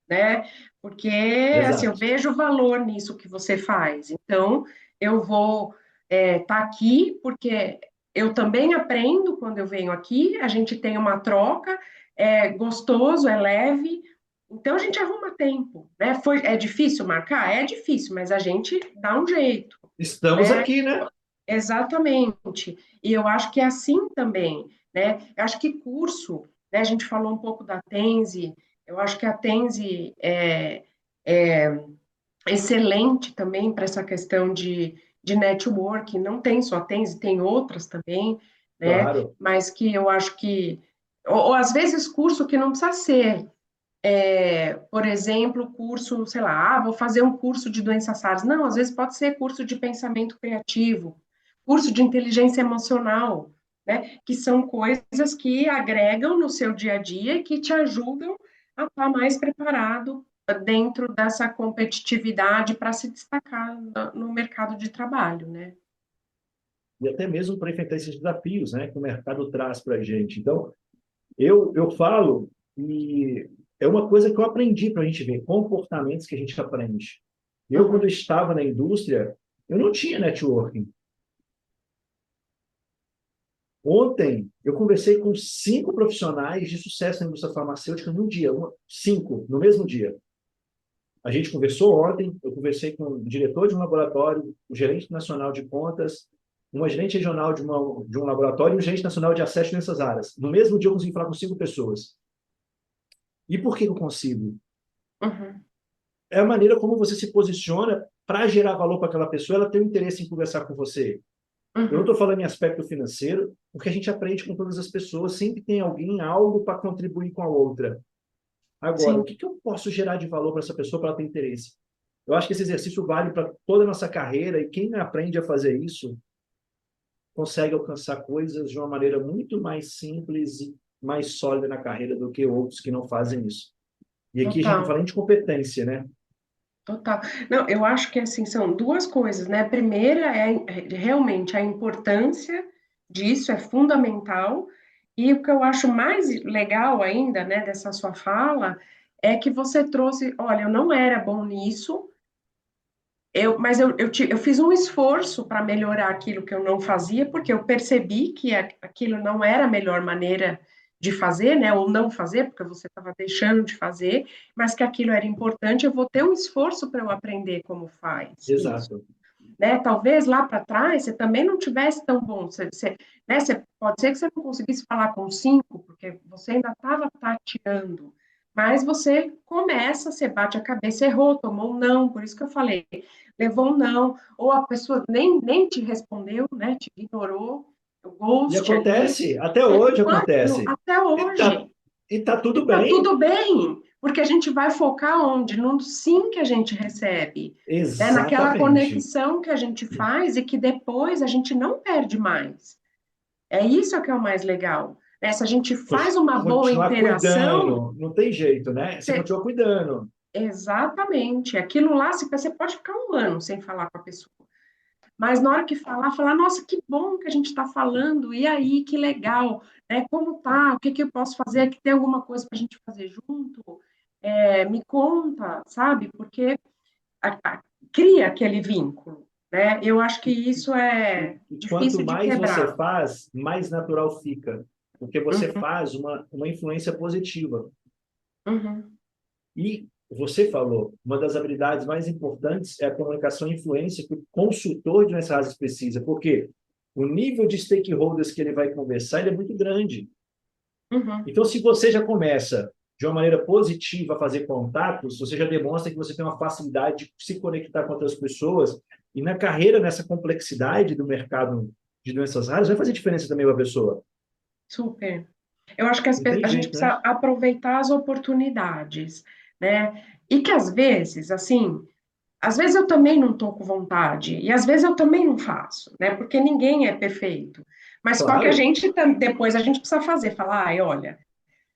S2: né? Porque, assim, eu
S1: Exato.
S2: vejo valor nisso que você faz. Então, eu vou estar aqui porque eu também aprendo quando eu venho aqui, a gente tem uma troca, é gostoso, é leve, então a gente arruma tempo, né? É difícil marcar? É difícil, mas a gente dá um jeito,
S1: Estamos
S2: né?
S1: aqui, né?
S2: Exatamente. E eu acho que é assim também, né? Eu acho que curso, né? A gente falou um pouco da Tense, eu acho que a Tense é excelente também para essa questão de network. Não tem só a Tense, tem outras também, né?
S1: Claro.
S2: Mas que eu acho que, ou às vezes curso que não precisa ser por exemplo, curso, sei lá, vou fazer um curso de doenças SARS. Não, às vezes pode ser curso de pensamento criativo, curso de inteligência emocional, né? Que são coisas que agregam no seu dia a dia e que te ajudam a estar mais preparado dentro dessa competitividade para se destacar no mercado de trabalho, né?
S1: E até mesmo para enfrentar esses desafios, né, que o mercado traz para a gente. Então, eu falo, e é uma coisa que eu aprendi para a gente ver, comportamentos que a gente aprende. Eu, quando
S2: Uhum,
S1: estava na indústria, eu não tinha networking. Ontem, eu conversei com 5 profissionais de sucesso na indústria farmacêutica no dia, 5, no mesmo dia. A gente conversou ontem, eu conversei com o diretor de um laboratório, o gerente nacional de contas, uma gerente regional de um laboratório e um gerente nacional de acesso nessas áreas. No mesmo dia, eu consegui falar com 5 pessoas. E por que eu consigo?
S2: uhum,
S1: É a maneira como você se posiciona para gerar valor para aquela pessoa, ela tem um interesse em conversar com você. Eu não
S2: uhum.
S1: estou falando em aspecto financeiro, porque a gente aprende com todas as pessoas, sempre tem alguém, algo para contribuir com a outra. Agora, o
S2: Sim,
S1: que eu posso gerar de valor para essa pessoa para ela ter interesse? Eu acho que esse exercício vale para toda a nossa carreira e quem aprende a fazer isso consegue alcançar coisas de uma maneira muito mais simples e mais sólida na carreira do que outros que não fazem isso. E aqui a gente está
S2: total.
S1: falando de competência, né?
S2: Total. Não, eu acho que assim são duas coisas, né? A primeira é realmente a importância disso é fundamental. E o que eu acho mais legal ainda, né, dessa sua fala, é que você trouxe, olha, eu não era bom nisso, mas eu fiz um esforço para melhorar aquilo que eu não fazia, porque eu percebi que aquilo não era a melhor maneira de fazer, né, ou não fazer, porque você estava deixando de fazer, mas que aquilo era importante, eu vou ter um esforço para eu aprender como faz isso,
S1: Exato.
S2: né? Talvez lá para trás você também não tivesse tão bom, né, pode ser que você não conseguisse falar com 5, porque você ainda estava tateando, mas você começa, você bate a cabeça, errou, tomou um não, por isso que eu falei, levou um não, ou a pessoa nem te respondeu, né, te ignorou, o
S1: E
S2: ghost ali,
S1: acontece, até hoje
S2: claro,
S1: acontece.
S2: até
S1: E tá,
S2: hoje,
S1: e tá
S2: e
S1: tudo
S2: tá
S1: bem.
S2: tudo bem, porque a gente vai focar onde? No sim que a gente recebe, né? Naquela
S1: Exatamente.
S2: conexão que a gente faz e que depois a gente não perde mais. É isso que é o mais legal, né? Se a gente faz uma boa
S1: Continuar
S2: interação,
S1: cuidando, não tem jeito, né? Você
S2: você
S1: continua cuidando.
S2: Exatamente. Aquilo lá, você pode ficar um ano sem falar com a pessoa. Mas na hora que falar, nossa, que bom que a gente está falando, e aí, que legal, né? Como tá? O que que eu posso fazer? Que tem alguma coisa para a gente fazer junto? Me conta, sabe? Porque a- a- cria aquele vínculo, né? Eu acho que isso é
S1: E quanto
S2: difícil de
S1: mais você
S2: quebrar.
S1: faz, mais natural fica, porque você
S2: Uhum,
S1: faz uma influência positiva.
S2: uhum,
S1: E você falou, uma das habilidades mais importantes é a comunicação e influência que o consultor de mensagens precisa, porque o nível de stakeholders que ele vai conversar ele é muito grande.
S2: uhum.
S1: Então, se você já começa de uma maneira positiva a fazer contatos, você já demonstra que você tem uma facilidade de se conectar com outras pessoas. E na carreira, nessa complexidade do mercado de doenças raras, vai fazer diferença também para a pessoa.
S2: Super. Eu acho que
S1: Não tem
S2: a gente
S1: jeito, né?
S2: precisa aproveitar as oportunidades, né? E que às vezes, assim, às vezes eu também não estou com vontade, e às vezes eu também não faço, né? Porque ninguém é perfeito. Mas qual que a
S1: Claro,
S2: gente depois a gente precisa fazer? Falar, ai, olha,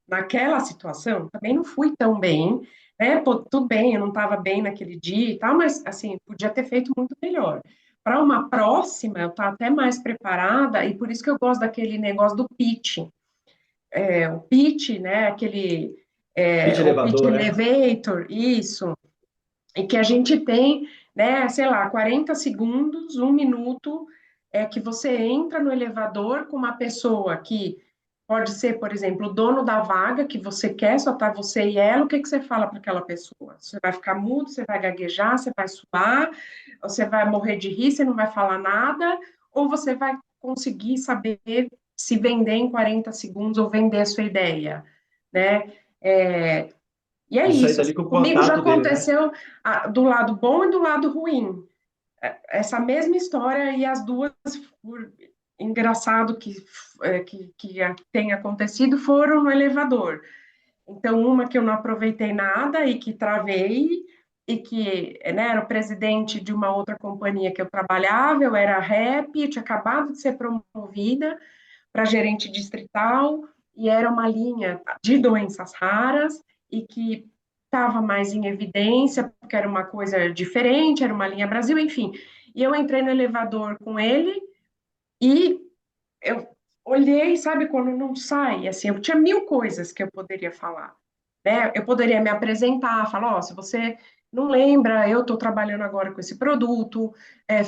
S2: naquela situação também não fui tão bem, né? Pô, tudo bem, eu não estava bem naquele dia e tal, mas assim, podia ter feito muito melhor. Para uma próxima, eu estou até mais preparada, e por isso que eu gosto daquele negócio do pitch. O pitch, né?
S1: pitch
S2: O pitch
S1: elevador, né?
S2: elevator, isso, e que a gente tem, né, sei lá, 40 segundos, um minuto, que você entra no elevador com uma pessoa que pode ser, por exemplo, o dono da vaga que você quer, só tá você e ela, o que que você fala para aquela pessoa? Você vai ficar mudo, você vai gaguejar, você vai suar, você vai morrer de rir, você não vai falar nada, ou você vai conseguir saber se vender em 40 segundos ou vender a sua ideia, né? É, e é
S1: E sair
S2: isso,
S1: dali
S2: assim,
S1: com o
S2: comigo já
S1: contato dele, né?
S2: aconteceu do lado bom e do lado ruim. Essa mesma história e as duas, por engraçado que tenha acontecido, foram no elevador. Então, uma que eu não aproveitei nada e que travei, e que, né, era o presidente de uma outra companhia que eu trabalhava, eu era rep, eu tinha acabado de ser promovida para gerente distrital, e era uma linha de doenças raras, e que estava mais em evidência, porque era uma coisa diferente, era uma linha Brasil, enfim. E eu entrei no elevador com ele, e eu olhei, sabe, quando não sai, assim, eu tinha mil coisas que eu poderia falar, né? Eu poderia me apresentar, falar, ó, se você não lembra, eu estou trabalhando agora com esse produto,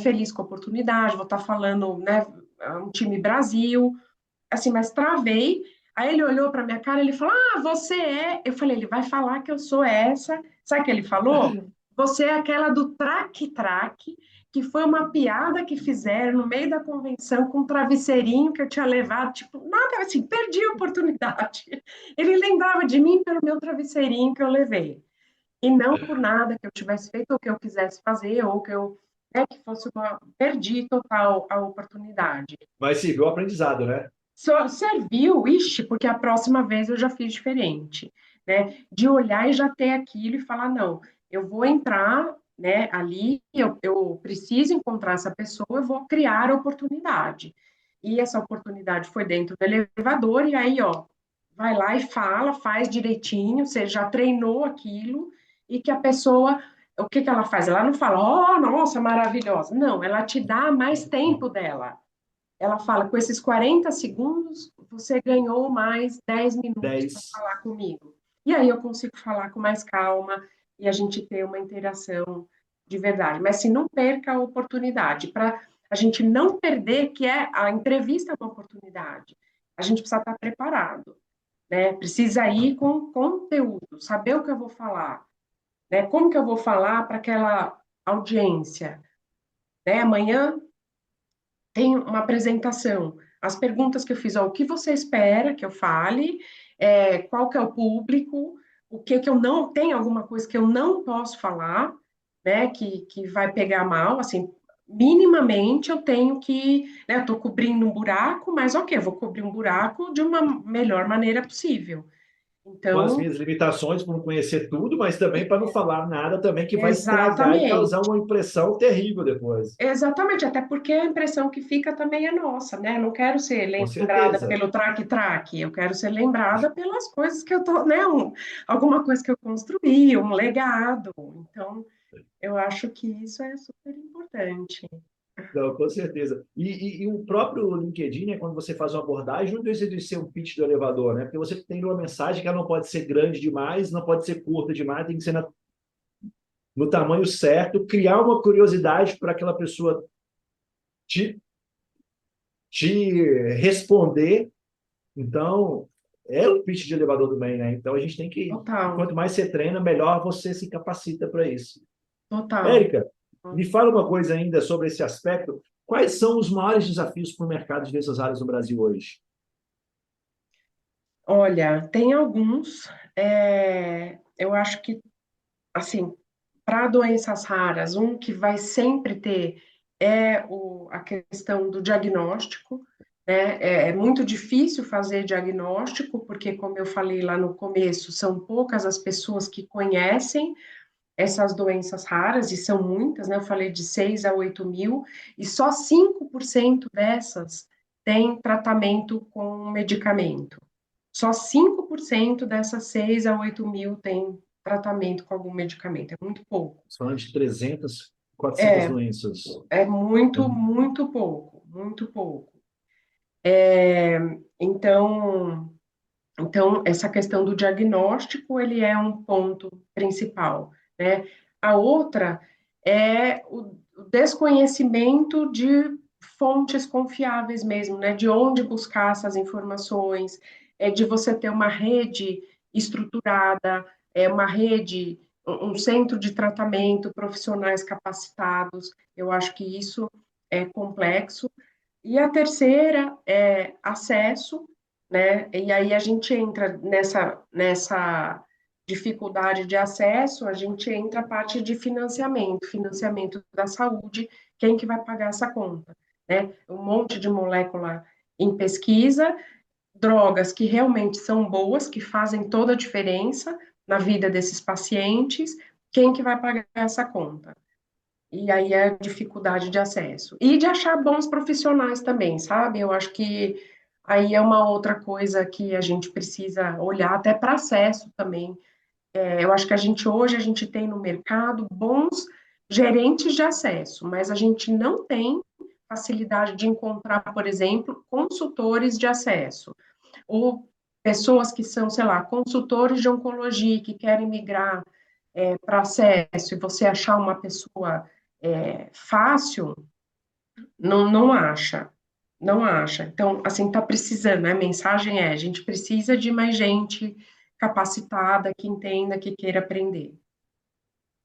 S2: feliz com a oportunidade, vou estar falando, né, um time Brasil, assim, mas travei. Aí ele olhou para minha cara, ele falou: "Ah, você é". Eu falei: "Ele vai falar que eu sou essa". Sabe o que ele falou? Você é aquela do traque-traque, que foi uma piada que fizeram no meio da convenção com um travesseirinho que eu tinha levado, tipo, nada assim, perdi a oportunidade. Ele lembrava de mim pelo meu travesseirinho que eu levei. E não por nada que eu tivesse feito ou que eu quisesse fazer, ou que eu, que fosse uma. Perdi total a oportunidade.
S1: Mas sim, viu o aprendizado, né?
S2: Só serviu, ixi, porque a próxima vez eu já fiz diferente, né? De olhar e já ter aquilo e falar, não, eu vou entrar, né, ali, eu preciso encontrar essa pessoa, eu vou criar a oportunidade. E essa oportunidade foi dentro do elevador, e aí, ó, vai lá e fala, faz direitinho, você já treinou aquilo, e que a pessoa, o que que ela faz? Ela não fala, oh, nossa, maravilhosa. Não, ela te dá mais tempo dela. Ela fala, com esses 40 segundos, você ganhou mais 10 minutos para
S1: 10.
S2: falar comigo. E aí eu consigo falar com mais calma e a gente ter uma interação de verdade. Mas se não perca a oportunidade, para a gente não perder, que é a entrevista é uma oportunidade. A gente precisa estar preparado, né? Precisa ir com conteúdo, saber o que eu vou falar, né? Como que eu vou falar para aquela audiência, né? Amanhã tem uma apresentação. As perguntas que eu fiz, ó, o que você espera que eu fale, qual que é o público, o que que eu não, tem alguma coisa que eu não posso falar, né, que vai pegar mal, assim, minimamente eu tenho que, né, eu estou cobrindo um buraco, mas ok, eu vou cobrir um buraco de uma melhor maneira possível.
S1: com as
S2: Então,
S1: minhas limitações por não conhecer tudo, mas também para não falar nada também que vai estragar e causar
S2: exatamente.
S1: uma impressão terrível depois.
S2: Exatamente, até porque a impressão que fica também é nossa, né? Não quero ser
S1: Com
S2: lembrada
S1: certeza.
S2: pelo traque-traque, eu quero ser lembrada pelas coisas que eu tô, né? Alguma coisa que eu construí, um legado. Então, eu acho que isso é super importante.
S1: Não, com certeza. E o próprio LinkedIn, né, quando você faz uma abordagem, não deixa de ser um pitch do elevador, né? Porque você tem uma mensagem que ela não pode ser grande demais, não pode ser curta demais, tem que ser no tamanho certo, criar uma curiosidade para aquela pessoa te, te responder. Então, é o pitch de elevador do bem, né? Então, a gente tem que,
S2: Total,
S1: quanto mais você treina, melhor você se capacita para isso.
S2: total.
S1: Érica, me fala uma coisa ainda sobre esse aspecto. Quais são os maiores desafios para o mercado dessas áreas no Brasil hoje?
S2: Olha, tem alguns, eu acho que, assim, para doenças raras, um que vai sempre ter é a questão do diagnóstico, né? É muito difícil fazer diagnóstico, porque, como eu falei lá no começo, são poucas as pessoas que conhecem essas doenças raras, e são muitas, né? Eu falei de 6 a 8 mil, e só 5% dessas têm tratamento com medicamento. Só 5% dessas 6 a 8 mil tem tratamento com algum medicamento, é muito pouco.
S1: Falando de 300, 400
S2: É,
S1: doenças.
S2: é
S1: É,
S2: muito, muito pouco, muito pouco. É, então, essa questão do diagnóstico, ele é um ponto principal, né? A outra é o desconhecimento de fontes confiáveis mesmo, né? De onde buscar essas informações, de você ter uma rede estruturada, uma rede, um centro de tratamento, profissionais capacitados. Eu acho que isso é complexo. E a terceira é acesso, né? E aí a gente entra nessa dificuldade de acesso, a gente entra a parte de financiamento da saúde, quem que vai pagar essa conta, né? Um monte de molécula em pesquisa, drogas que realmente são boas, que fazem toda a diferença na vida desses pacientes, quem que vai pagar essa conta? E aí é a dificuldade de acesso. E de achar bons profissionais também, sabe? Eu acho que aí é uma outra coisa que a gente precisa olhar até para acesso também. Eu acho que hoje a gente tem no mercado bons gerentes de acesso, mas a gente não tem facilidade de encontrar, por exemplo, consultores de acesso ou pessoas que são, sei lá, consultores de oncologia que querem migrar para acesso e você achar uma pessoa fácil, não acha, não acha. Então, assim, tá precisando, né? A mensagem é, a gente precisa de mais gente capacitada, que entenda, que queira aprender.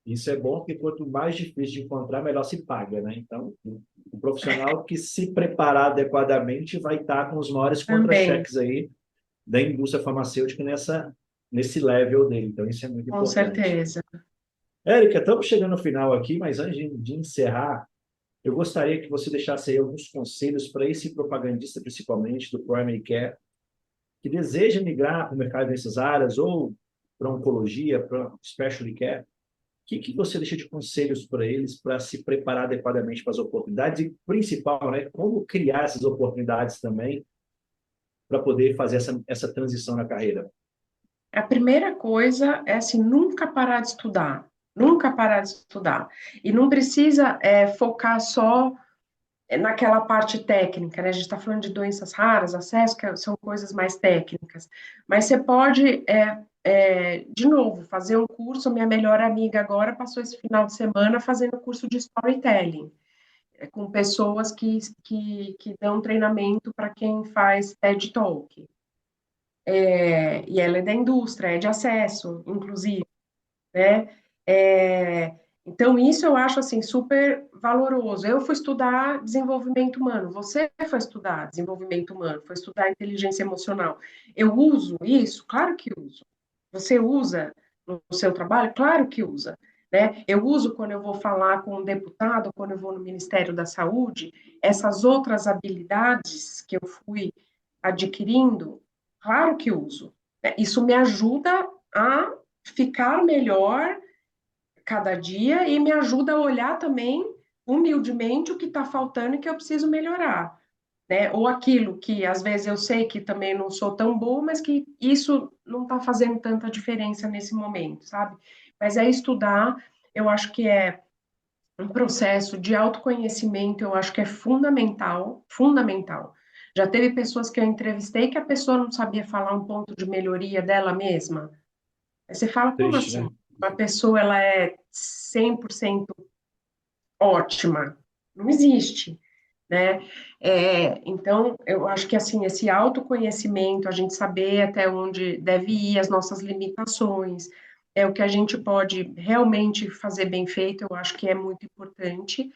S1: isso é bom porque quanto mais difícil de encontrar, melhor se paga, né? Então, o profissional que se preparar adequadamente vai estar com os maiores
S2: Também,
S1: contra-cheques aí da indústria farmacêutica nesse level dele. Então, isso é muito
S2: com
S1: importante.
S2: certeza.
S1: Érica, estamos chegando no final aqui, mas antes de encerrar, eu gostaria que você deixasse aí alguns conselhos para esse propagandista, principalmente do Primary Care, que deseja migrar para o mercado dessas áreas ou para oncologia, para specialty care. Que você deixa de conselhos para eles para se preparar adequadamente para as oportunidades e, principal, né, como criar essas oportunidades também para poder fazer essa transição na carreira?
S2: A primeira coisa é assim, nunca parar de estudar, nunca parar de estudar. E não precisa focar só naquela parte técnica, né? A gente está falando de doenças raras, acesso, que são coisas mais técnicas. Mas você pode, de novo, fazer um curso. Minha melhor amiga agora passou esse final de semana fazendo curso de storytelling, com pessoas que dão treinamento para quem faz TED Talk. E ela é da indústria, é de acesso, inclusive, né? É, então, isso eu acho, assim, super valoroso. Eu fui estudar desenvolvimento humano, você foi estudar desenvolvimento humano, foi estudar inteligência emocional. Eu uso isso? Claro que uso. Você usa no seu trabalho? Claro que usa. Né? Eu uso quando eu vou falar com um deputado, quando eu vou no Ministério da Saúde, essas outras habilidades que eu fui adquirindo, claro que uso. Isso me ajuda a ficar melhor cada dia e me ajuda a olhar também humildemente o que está faltando e que eu preciso melhorar, né? Ou aquilo que às vezes eu sei que também não sou tão boa, mas que isso não está fazendo tanta diferença nesse momento, sabe? Mas é estudar, eu acho que é um processo de autoconhecimento, eu acho que é fundamental, fundamental. Já teve pessoas que eu entrevistei que a pessoa não sabia falar um ponto de melhoria dela mesma. Aí você fala, como
S1: Triste,
S2: assim?
S1: né?
S2: Uma pessoa, ela é 100% ótima. Não existe, né? Então, eu acho que, assim, esse autoconhecimento, a gente saber até onde deve ir, as nossas limitações, é o que a gente pode realmente fazer bem feito, eu acho que é muito importante.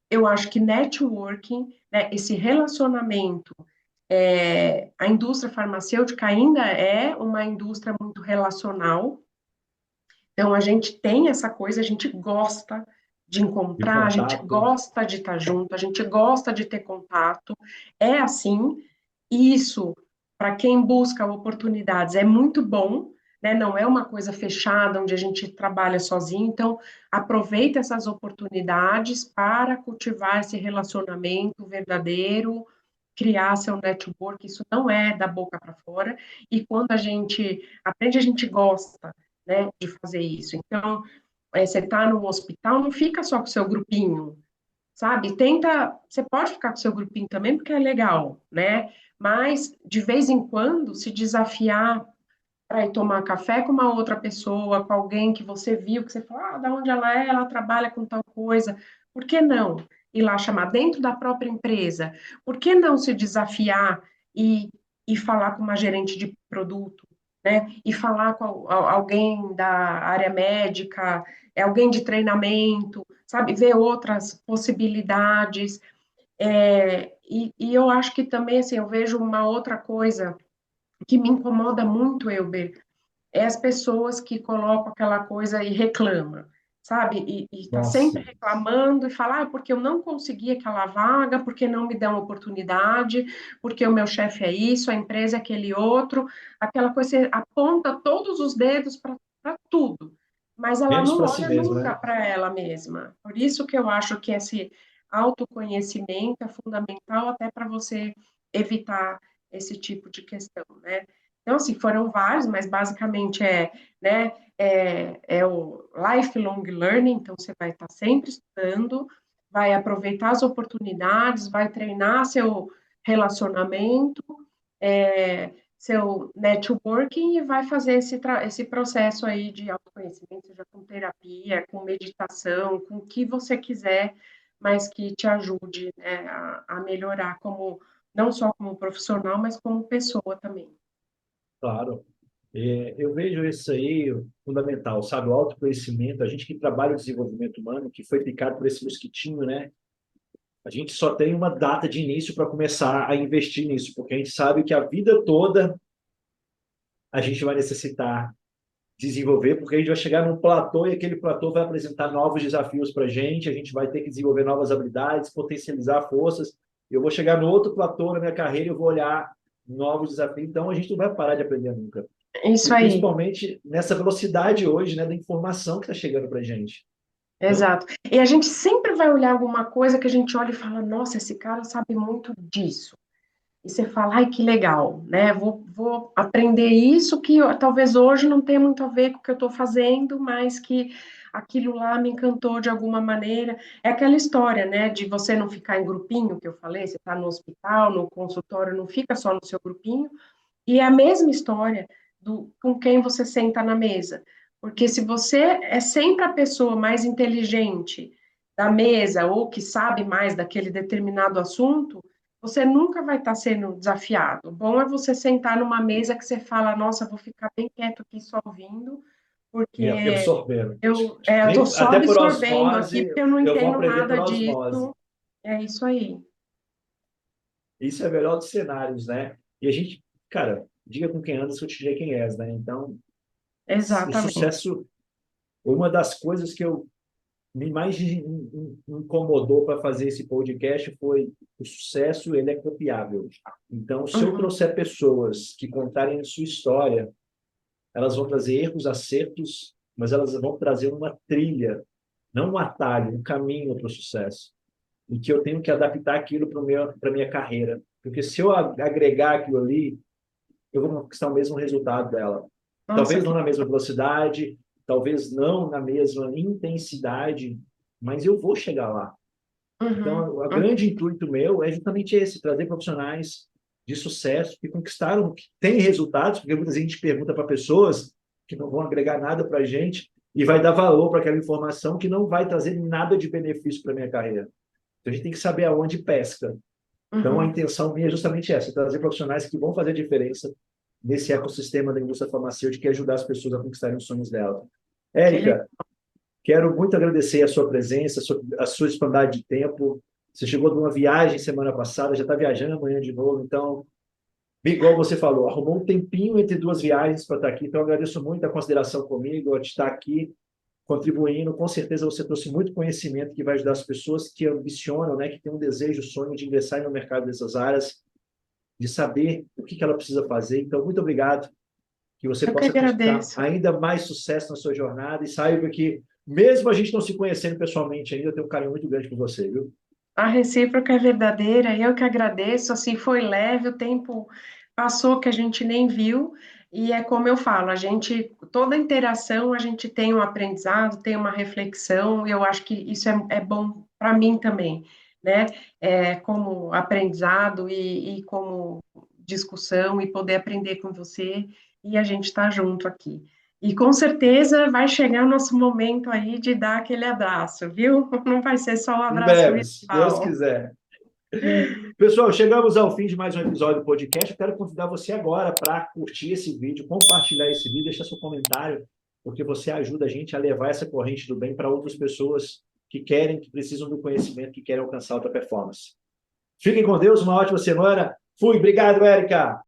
S2: Eu acho que networking, né, esse relacionamento, a indústria farmacêutica ainda é uma indústria muito relacional, então a gente tem essa coisa, a gente gosta de
S1: De
S2: encontrar, a gente
S1: contato.
S2: gosta de estar junto, a gente gosta de ter contato, é assim, e isso, para quem busca oportunidades, é muito bom, né? Não é uma coisa fechada onde a gente trabalha sozinho, então aproveita essas oportunidades para cultivar esse relacionamento verdadeiro, criar seu network, isso não é da boca para fora, e quando a gente aprende, a gente gosta, né, de fazer isso. Então, você está no hospital, não fica só com o seu grupinho, sabe? Tenta, você pode ficar com o seu grupinho também, porque é legal, né? Mas, de vez em quando, se desafiar para ir tomar café com uma outra pessoa, com alguém que você viu, que você fala, da onde ela é, ela trabalha com tal coisa. Por que não ir lá chamar dentro da própria empresa? Por que não se desafiar e, e falar com uma gerente de produto, né? E falar com alguém da área médica, alguém de treinamento, sabe? Ver outras possibilidades. E eu acho que também, assim, eu vejo uma outra coisa que me incomoda muito, Elber, é as pessoas que colocam aquela coisa e reclama, sabe? E tá
S1: Nossa,
S2: sempre reclamando e fala, porque eu não consegui aquela vaga, porque não me dão oportunidade, porque o meu chefe é isso, a empresa é aquele outro, aquela coisa, você aponta todos os dedos para tudo, mas ela
S1: menos
S2: não
S1: para si
S2: olha
S1: mesmo,
S2: nunca
S1: né?
S2: para ela mesma. Por isso que eu acho que esse autoconhecimento é fundamental até para você evitar esse tipo de questão, né? Então, assim, foram vários, mas basicamente né, é o lifelong learning, então você vai estar sempre estudando, vai aproveitar as oportunidades, vai treinar seu relacionamento, seu networking e vai fazer esse processo aí de autoconhecimento, seja com terapia, com meditação, com o que você quiser, mas que te ajude, né, a melhorar como não só como profissional, mas como pessoa também.
S1: Claro. Eu vejo isso aí fundamental, sabe? O autoconhecimento, a gente que trabalha o desenvolvimento humano, que foi picado por esse mosquitinho, né? A gente só tem uma data de início para começar a investir nisso, porque a gente sabe que a vida toda a gente vai necessitar desenvolver, porque a gente vai chegar num platô e aquele platô vai apresentar novos desafios para a gente vai ter que desenvolver novas habilidades, potencializar forças. Eu vou chegar no outro platô na minha carreira e eu vou olhar novos desafios, então a gente não vai parar de aprender nunca.
S2: Isso
S1: E
S2: aí.
S1: principalmente nessa velocidade hoje, né, da informação que está chegando para a gente. Né?
S2: Exato. E a gente sempre vai olhar alguma coisa que a gente olha e fala, nossa, esse cara sabe muito disso. E você fala, ai, que legal, né? Vou aprender isso que talvez hoje não tenha muito a ver com o que eu estou fazendo, mas que aquilo lá me encantou de alguma maneira. É aquela história, né, de você não ficar em grupinho, que eu falei, você está no hospital, no consultório, não fica só no seu grupinho, e é a mesma história com quem você senta na mesa. Porque se você é sempre a pessoa mais inteligente da mesa ou que sabe mais daquele determinado assunto, você nunca vai estar sendo desafiado. O bom é você sentar numa mesa que você fala, nossa, vou ficar bem quieto aqui só ouvindo,
S1: E
S2: porque
S1: absorvendo.
S2: eu estou só
S1: Até por
S2: absorvendo aqui,
S1: osmose,
S2: porque eu não
S1: eu vou
S2: entendo
S1: aprender por
S2: nada
S1: osmose.
S2: disso. É isso aí.
S1: Isso é o melhor dos cenários, né? E a gente, cara, diga com quem andas que eu te direi quem és, né? Então, o
S2: Exatamente.
S1: sucesso, uma das coisas que eu me incomodou para fazer esse podcast foi o sucesso, ele é copiável. Então, se eu
S2: Uhum,
S1: trouxer pessoas que contarem a sua história, elas vão trazer erros, acertos, mas elas vão trazer uma trilha, não um atalho, um caminho para o sucesso. E que eu tenho que adaptar aquilo para a minha carreira. Porque se eu agregar aquilo ali, eu vou conquistar o mesmo resultado dela.
S2: nossa,
S1: Talvez não
S2: que...
S1: na mesma velocidade, talvez não na mesma intensidade, mas eu vou chegar lá.
S2: Uhum,
S1: Então, o
S2: uhum,
S1: grande intuito meu é justamente esse, trazer profissionais de sucesso que conquistaram, que têm resultados, porque muitas vezes a gente pergunta para pessoas que não vão agregar nada para a gente e vai dar valor para aquela informação que não vai trazer nada de benefício para a minha carreira. Então, a gente tem que saber aonde pesca. Então, a
S2: uhum.
S1: intenção minha é justamente essa, trazer profissionais que vão fazer diferença nesse ecossistema da indústria farmacêutica e ajudar as pessoas a conquistarem os sonhos dela.
S2: Que legal.
S1: Érica, quero muito agradecer a sua presença, a sua disponibilidade de tempo. Você chegou de uma viagem semana passada, já está viajando amanhã de novo, então, igual você falou, arrumou um tempinho entre duas viagens para estar aqui, então eu agradeço muito a consideração comigo, de estar aqui contribuindo. Com certeza você trouxe muito conhecimento que vai ajudar as pessoas que ambicionam, né, que têm um desejo, sonho de ingressar no mercado dessas áreas, de saber o que ela precisa fazer. Então, muito obrigado, que você
S2: Eu que
S1: possa conquistar
S2: agradeço.
S1: ainda mais sucesso na sua jornada e saiba que, mesmo a gente não se conhecendo pessoalmente ainda, eu tenho um carinho muito grande por você, viu?
S2: A recíproca é verdadeira, eu que agradeço. Assim, foi leve, o tempo passou que a gente nem viu. E é como eu falo, a gente, toda interação, a gente tem um aprendizado, tem uma reflexão, e eu acho que isso é bom para mim também, né? Como aprendizado e como discussão, e poder aprender com você, e a gente está junto aqui. E com certeza vai chegar o nosso momento aí de dar aquele abraço, viu? Não vai ser só um
S1: Em
S2: abraço
S1: breve, se Deus
S2: virtual.
S1: quiser. Pessoal, chegamos ao fim de mais um episódio do podcast. Eu quero convidar você agora para curtir esse vídeo, compartilhar esse vídeo, deixar seu comentário, porque você ajuda a gente a levar essa corrente do bem para outras pessoas que querem, que precisam do conhecimento, que querem alcançar alta performance. Fiquem com Deus, uma ótima semana. Fui, obrigado, Érica.